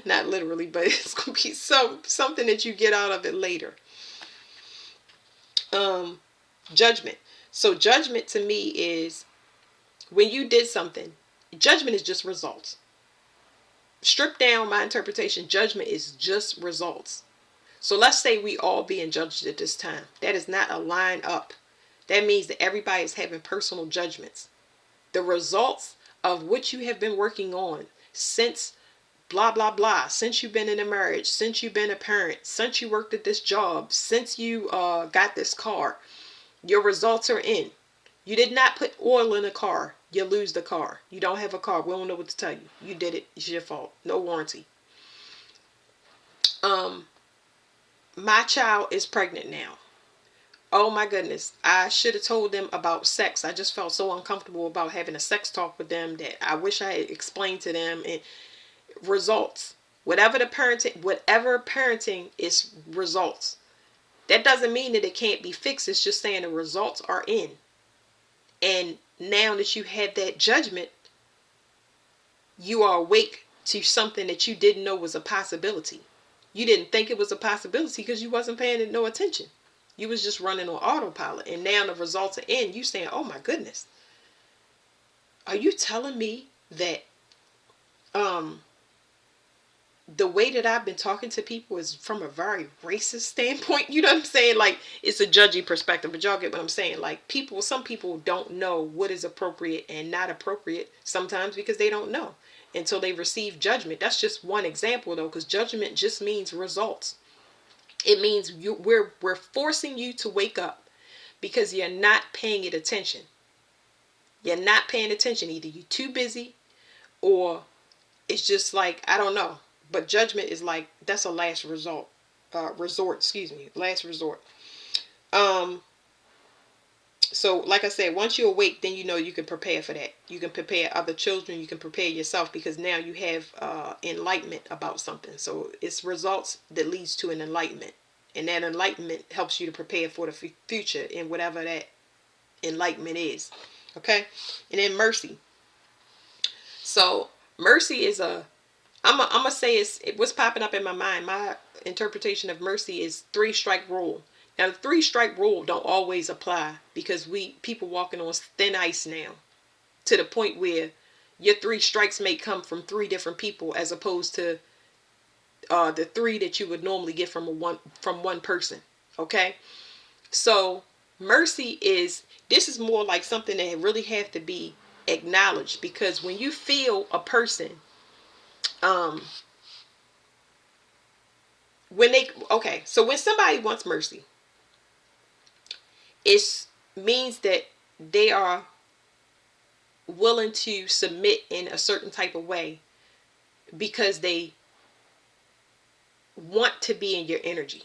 S1: not literally, but it's going to be something that you get out of it later. Judgment. So judgment to me is when you did something. Judgment is just results. Strip down my interpretation. Judgment is just results. So let's say we all being judged at this time. That is not a line up. That means that everybody is having personal judgments. The results of what you have been working on since blah, blah, blah, since you've been in a marriage, since you've been a parent, since you worked at this job, since you got this car, your results are in. You did not put oil in a car. You lose the car. You don't have a car. We don't know what to tell you. You did it. It's your fault. No warranty. My child is pregnant now. Oh my goodness. I should have told them about sex. I just felt so uncomfortable about having a sex talk with them that I wish I had explained to them. And results. Whatever parenting is results. That doesn't mean that it can't be fixed. It's just saying the results are in. And now that you have that judgment, you are awake to something that you didn't know was a possibility. You didn't think it was a possibility because you wasn't paying it no attention. You was just running on autopilot. And now the results are in. You saying, oh my goodness. Are you telling me that the way that I've been talking to people is from a very racist standpoint. You know what I'm saying? Like, it's a judgy perspective, but y'all get what I'm saying. Like, some people don't know what is appropriate and not appropriate sometimes because they don't know until they receive judgment. That's just one example though, because judgment just means results. It means we're forcing you to wake up because you're not paying it attention. You're not paying attention. Either you're too busy, or it's just like, I don't know. But judgment is like, that's a last resort, last resort. Um, so like I said, once you awake, then you know you can prepare for that. You can prepare other children, you can prepare yourself, because now you have enlightenment about something. So it's results that leads to an enlightenment. And that enlightenment helps you to prepare for the future in whatever that enlightenment is. Okay? And then mercy. So mercy is I'm gonna say what's popping up in my mind. My interpretation of mercy is 3-strike rule. Now, the 3-strike rule don't always apply, because people walking on thin ice now, to the point where your 3 strikes may come from 3 different people, as opposed to the 3 that you would normally get from one person. Okay, so mercy this is more like something that really have to be acknowledged, because when you feel a person, when somebody wants mercy, it means that they are willing to submit in a certain type of way because they want to be in your energy.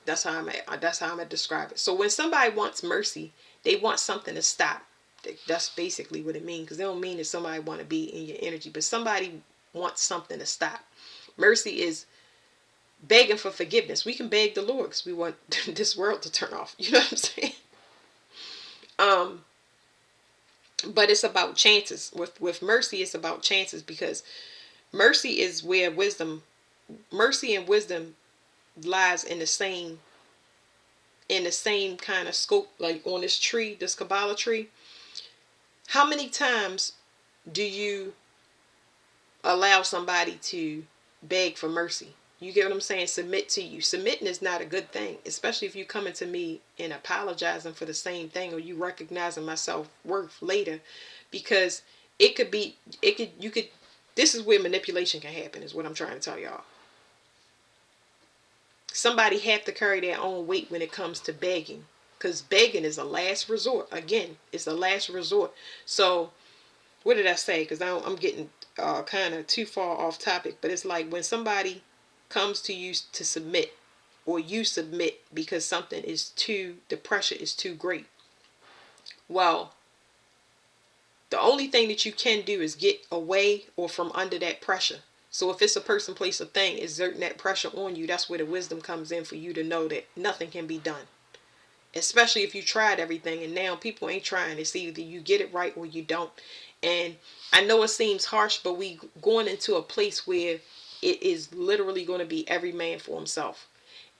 S1: That's how I'm gonna describe it. So when somebody wants mercy, they want something to stop. That's basically what it means, because they don't mean that somebody want to be in your energy, but somebody wants something to stop. Mercy is begging for forgiveness. We can beg the Lord because we want this world to turn off. You know what I'm saying? But it's about chances. With mercy, it's about chances, because mercy is where mercy and wisdom lies in the same kind of scope. Like on this tree, this Kabbalah tree, how many times do you allow somebody to beg for mercy? You get what I'm saying? Submit to you. Submitting is not a good thing, especially if you coming to me and apologizing for the same thing, or you recognizing my self-worth later, because this is where manipulation can happen, is what I'm trying to tell y'all. Somebody have to carry their own weight when it comes to begging, because begging is a last resort. Again, it's a last resort. So what did I say? Because I'm getting kind of too far off topic, but it's like when somebody comes to you to submit, or you submit because the pressure is too great. Well, the only thing that you can do is get away or from under that pressure. So if it's a person, place, or thing exerting that pressure on you, that's where the wisdom comes in, for you to know that nothing can be done. Especially if you tried everything and now people ain't trying. It's either you get it right or you don't. And I know it seems harsh, but we going into a place where it is literally going to be every man for himself.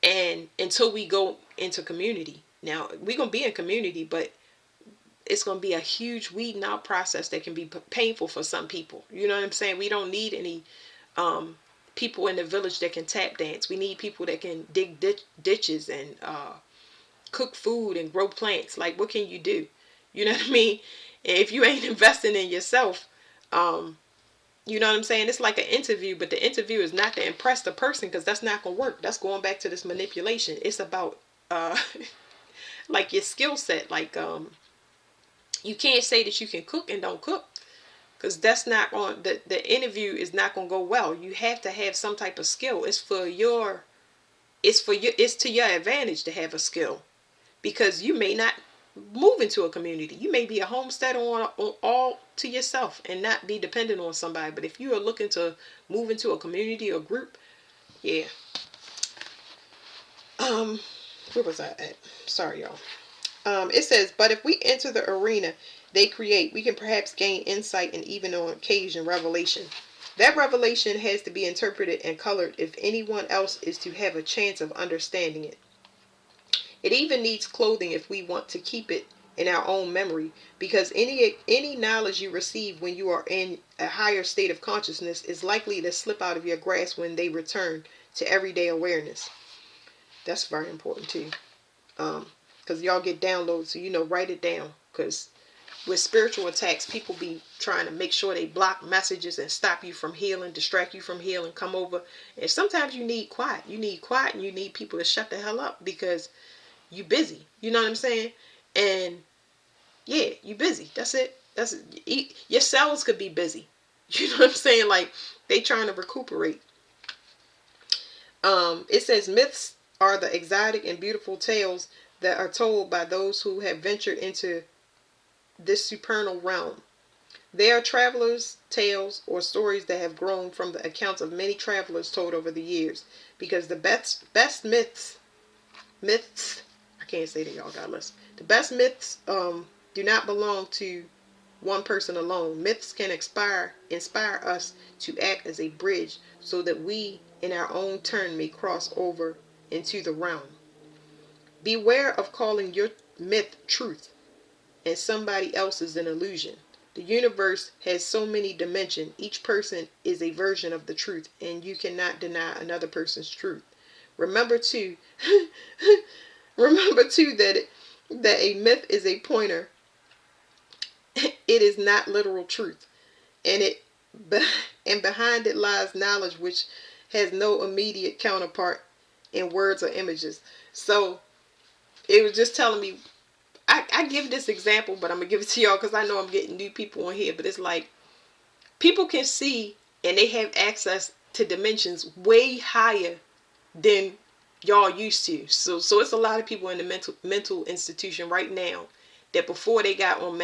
S1: And until we go into community, now we're going to be in community, but it's going to be a huge weeding out process that can be painful for some people. You know what I'm saying? We don't need any people in the village that can tap dance. We need people that can dig ditches and cook food and grow plants. Like, what can you do? You know what I mean? And if you ain't investing in yourself, you know what I'm saying? It's like an interview, but the interview is not to impress the person, because that's not going to work. That's going back to this manipulation. It's about like your skill set. Like you can't say that you can cook and don't cook, because that's not on the interview is not going to go well. You have to have some type of skill. It's to your advantage to have a skill, because you may not move into a community. You may be a homesteader on all to yourself and not be dependent on somebody. But if you are looking to move into a community or group, yeah. Where was I at? Sorry, y'all. It says, but if we enter the arena they create, we can perhaps gain insight and even on occasion revelation. That revelation has to be interpreted and colored if anyone else is to have a chance of understanding it. It even needs clothing if we want to keep it in our own memory, because any knowledge you receive when you are in a higher state of consciousness is likely to slip out of your grasp when they return to everyday awareness. That's very important too, because y'all get downloads, so write it down, because with spiritual attacks, people be trying to make sure they block messages and stop you from healing, distract you from healing, come over. And sometimes you need quiet. You need quiet, and you need people to shut the hell up, because you busy. You know what I'm saying? And yeah, you busy. That's it. That's it. Your cells could be busy. You know what I'm saying? Like, they trying to recuperate. It says myths are the exotic and beautiful tales that are told by those who have ventured into this supernal realm. They are travelers' tales or stories that have grown from the accounts of many travelers told over the years. Because the best myths, I can't say that, y'all got listen. The best myths do not belong to one person alone. Myths can inspire us to act as a bridge so that we, in our own turn, may cross over into the realm. Beware of calling your myth truth and somebody else's an illusion. The universe has so many dimensions. Each person is a version of the truth, and you cannot deny another person's truth. Remember too, that a myth is a pointer. It is not literal truth, and behind it lies knowledge which has no immediate counterpart in words or images. So it was just telling me, I give this example, but I'm going to give it to y'all because I know I'm getting new people on here. But it's like, people can see and they have access to dimensions way higher than y'all used to. So it's a lot of people in the mental institution right now that before they got on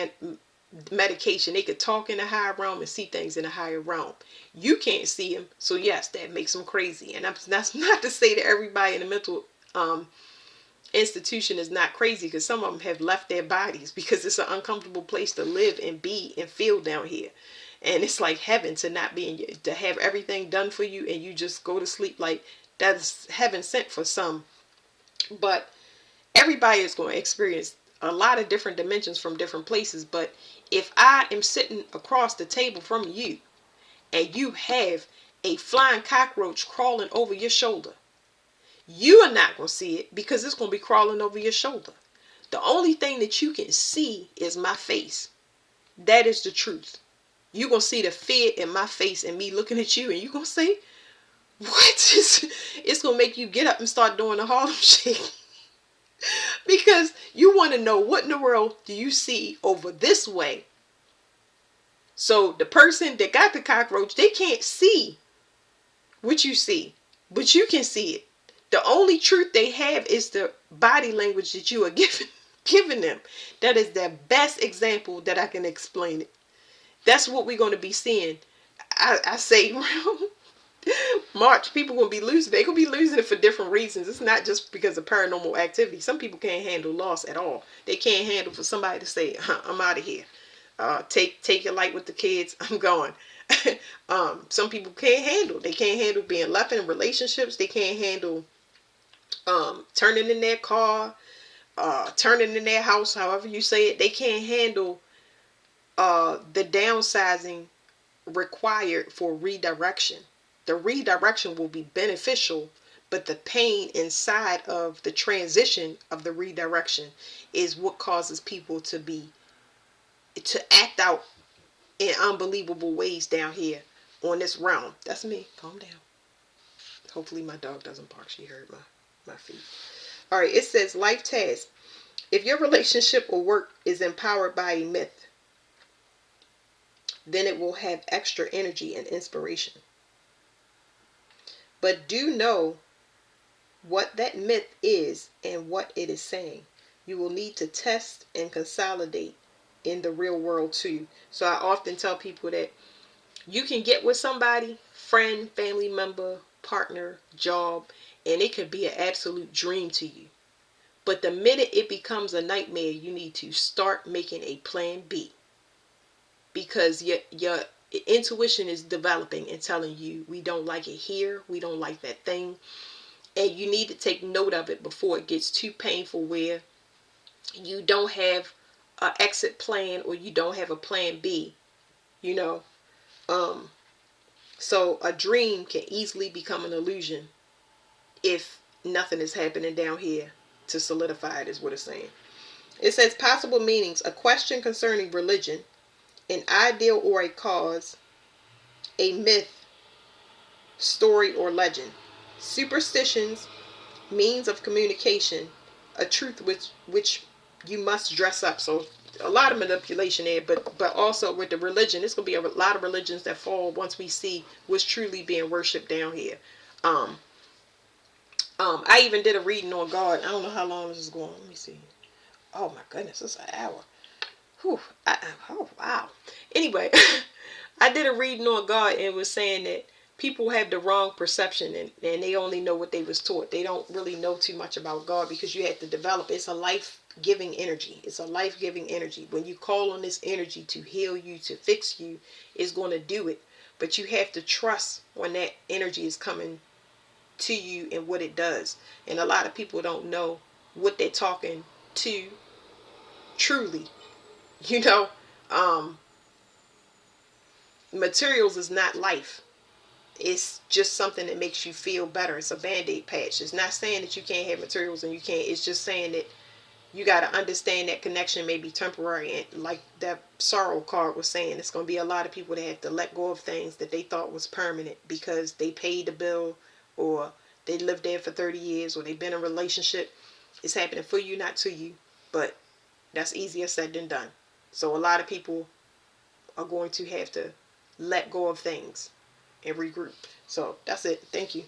S1: medication, they could talk in a higher realm and see things in a higher realm. You can't see them. So yes, that makes them crazy. And that's not to say that everybody in the mental institution is not crazy, because some of them have left their bodies because it's an uncomfortable place to live and be and feel down here. And it's like heaven to not be in to have everything done for you and you just go to sleep. Like, that's heaven sent for some. But everybody is going to experience a lot of different dimensions from different places. But if I am sitting across the table from you and you have a flying cockroach crawling over your shoulder, you are not going to see it because it's going to be crawling over your shoulder. The only thing that you can see is my face. That is the truth. You're going to see the fear in my face and me looking at you, and you're going to say, what? It's going to make you get up and start doing the Harlem Shake. Because you want to know, what in the world do you see over this way? So the person that got the cockroach, they can't see what you see, but you can see it. The only truth they have is the body language that you are giving them. That is the best example that I can explain it. That's what we're going to be seeing. I say March, people going to be losing. They're going to be losing it for different reasons. It's not just because of paranormal activity. Some people can't handle loss at all. They can't handle for somebody to say, I'm out of here. Take your light with the kids. I'm going. Some people can't handle. They can't handle being left in relationships. They can't handle turning in their car, turning in their house, however you say it. They can't handle the downsizing required for redirection. The redirection will be beneficial, but the pain inside of the transition of the redirection is what causes people to act out in unbelievable ways down here on this realm. That's me. Calm down. Hopefully my dog doesn't bark. She heard my feet. All right, it says life task. If your relationship or work is empowered by a myth, then it will have extra energy and inspiration. But do know what that myth is and what it is saying. You will need to test and consolidate in the real world too. So I often tell people that you can get with somebody, friend, family member, partner, job, and it could be an absolute dream to you. But the minute it becomes a nightmare, you need to start making a plan B. Because your intuition is developing and telling you, we don't like it here, we don't like that thing. And you need to take note of it before it gets too painful where you don't have a exit plan, or you don't have a plan B, you know. So a dream can easily become an illusion if nothing is happening down here to solidify it, is what it's saying. It says possible meanings: a question concerning religion, an ideal or a cause, a myth, story, or legend. Superstitions, means of communication, a truth which you must dress up. So a lot of manipulation there, but also with the religion, it's gonna be a lot of religions that fall once we see what's truly being worshipped down here. Um, I even did a reading on God. I don't know how long this is going. Let me see. Oh my goodness, it's an hour. Whew. Oh wow. Anyway, I did a reading on God and was saying that people have the wrong perception, and they only know what they was taught. They don't really know too much about God, because you have to develop. It's a life-giving energy. It's a life-giving energy. When you call on this energy to heal you, to fix you, it's going to do it. But you have to trust when that energy is coming to you and what it does. And a lot of people don't know what they're talking to truly. You know, um, materials is not life. It's just something that makes you feel better. It's a band-aid patch. It's not saying that you can't have materials and you can't. It's just saying that you got to understand that connection may be temporary. And like that sorrow card was saying, it's going to be a lot of people that have to let go of things that they thought was permanent because they paid the bill, or they lived there for 30 years, or they've been in a relationship. It's happening for you, not to you. But that's easier said than done. So a lot of people are going to have to let go of things and regroup. So that's it. Thank you.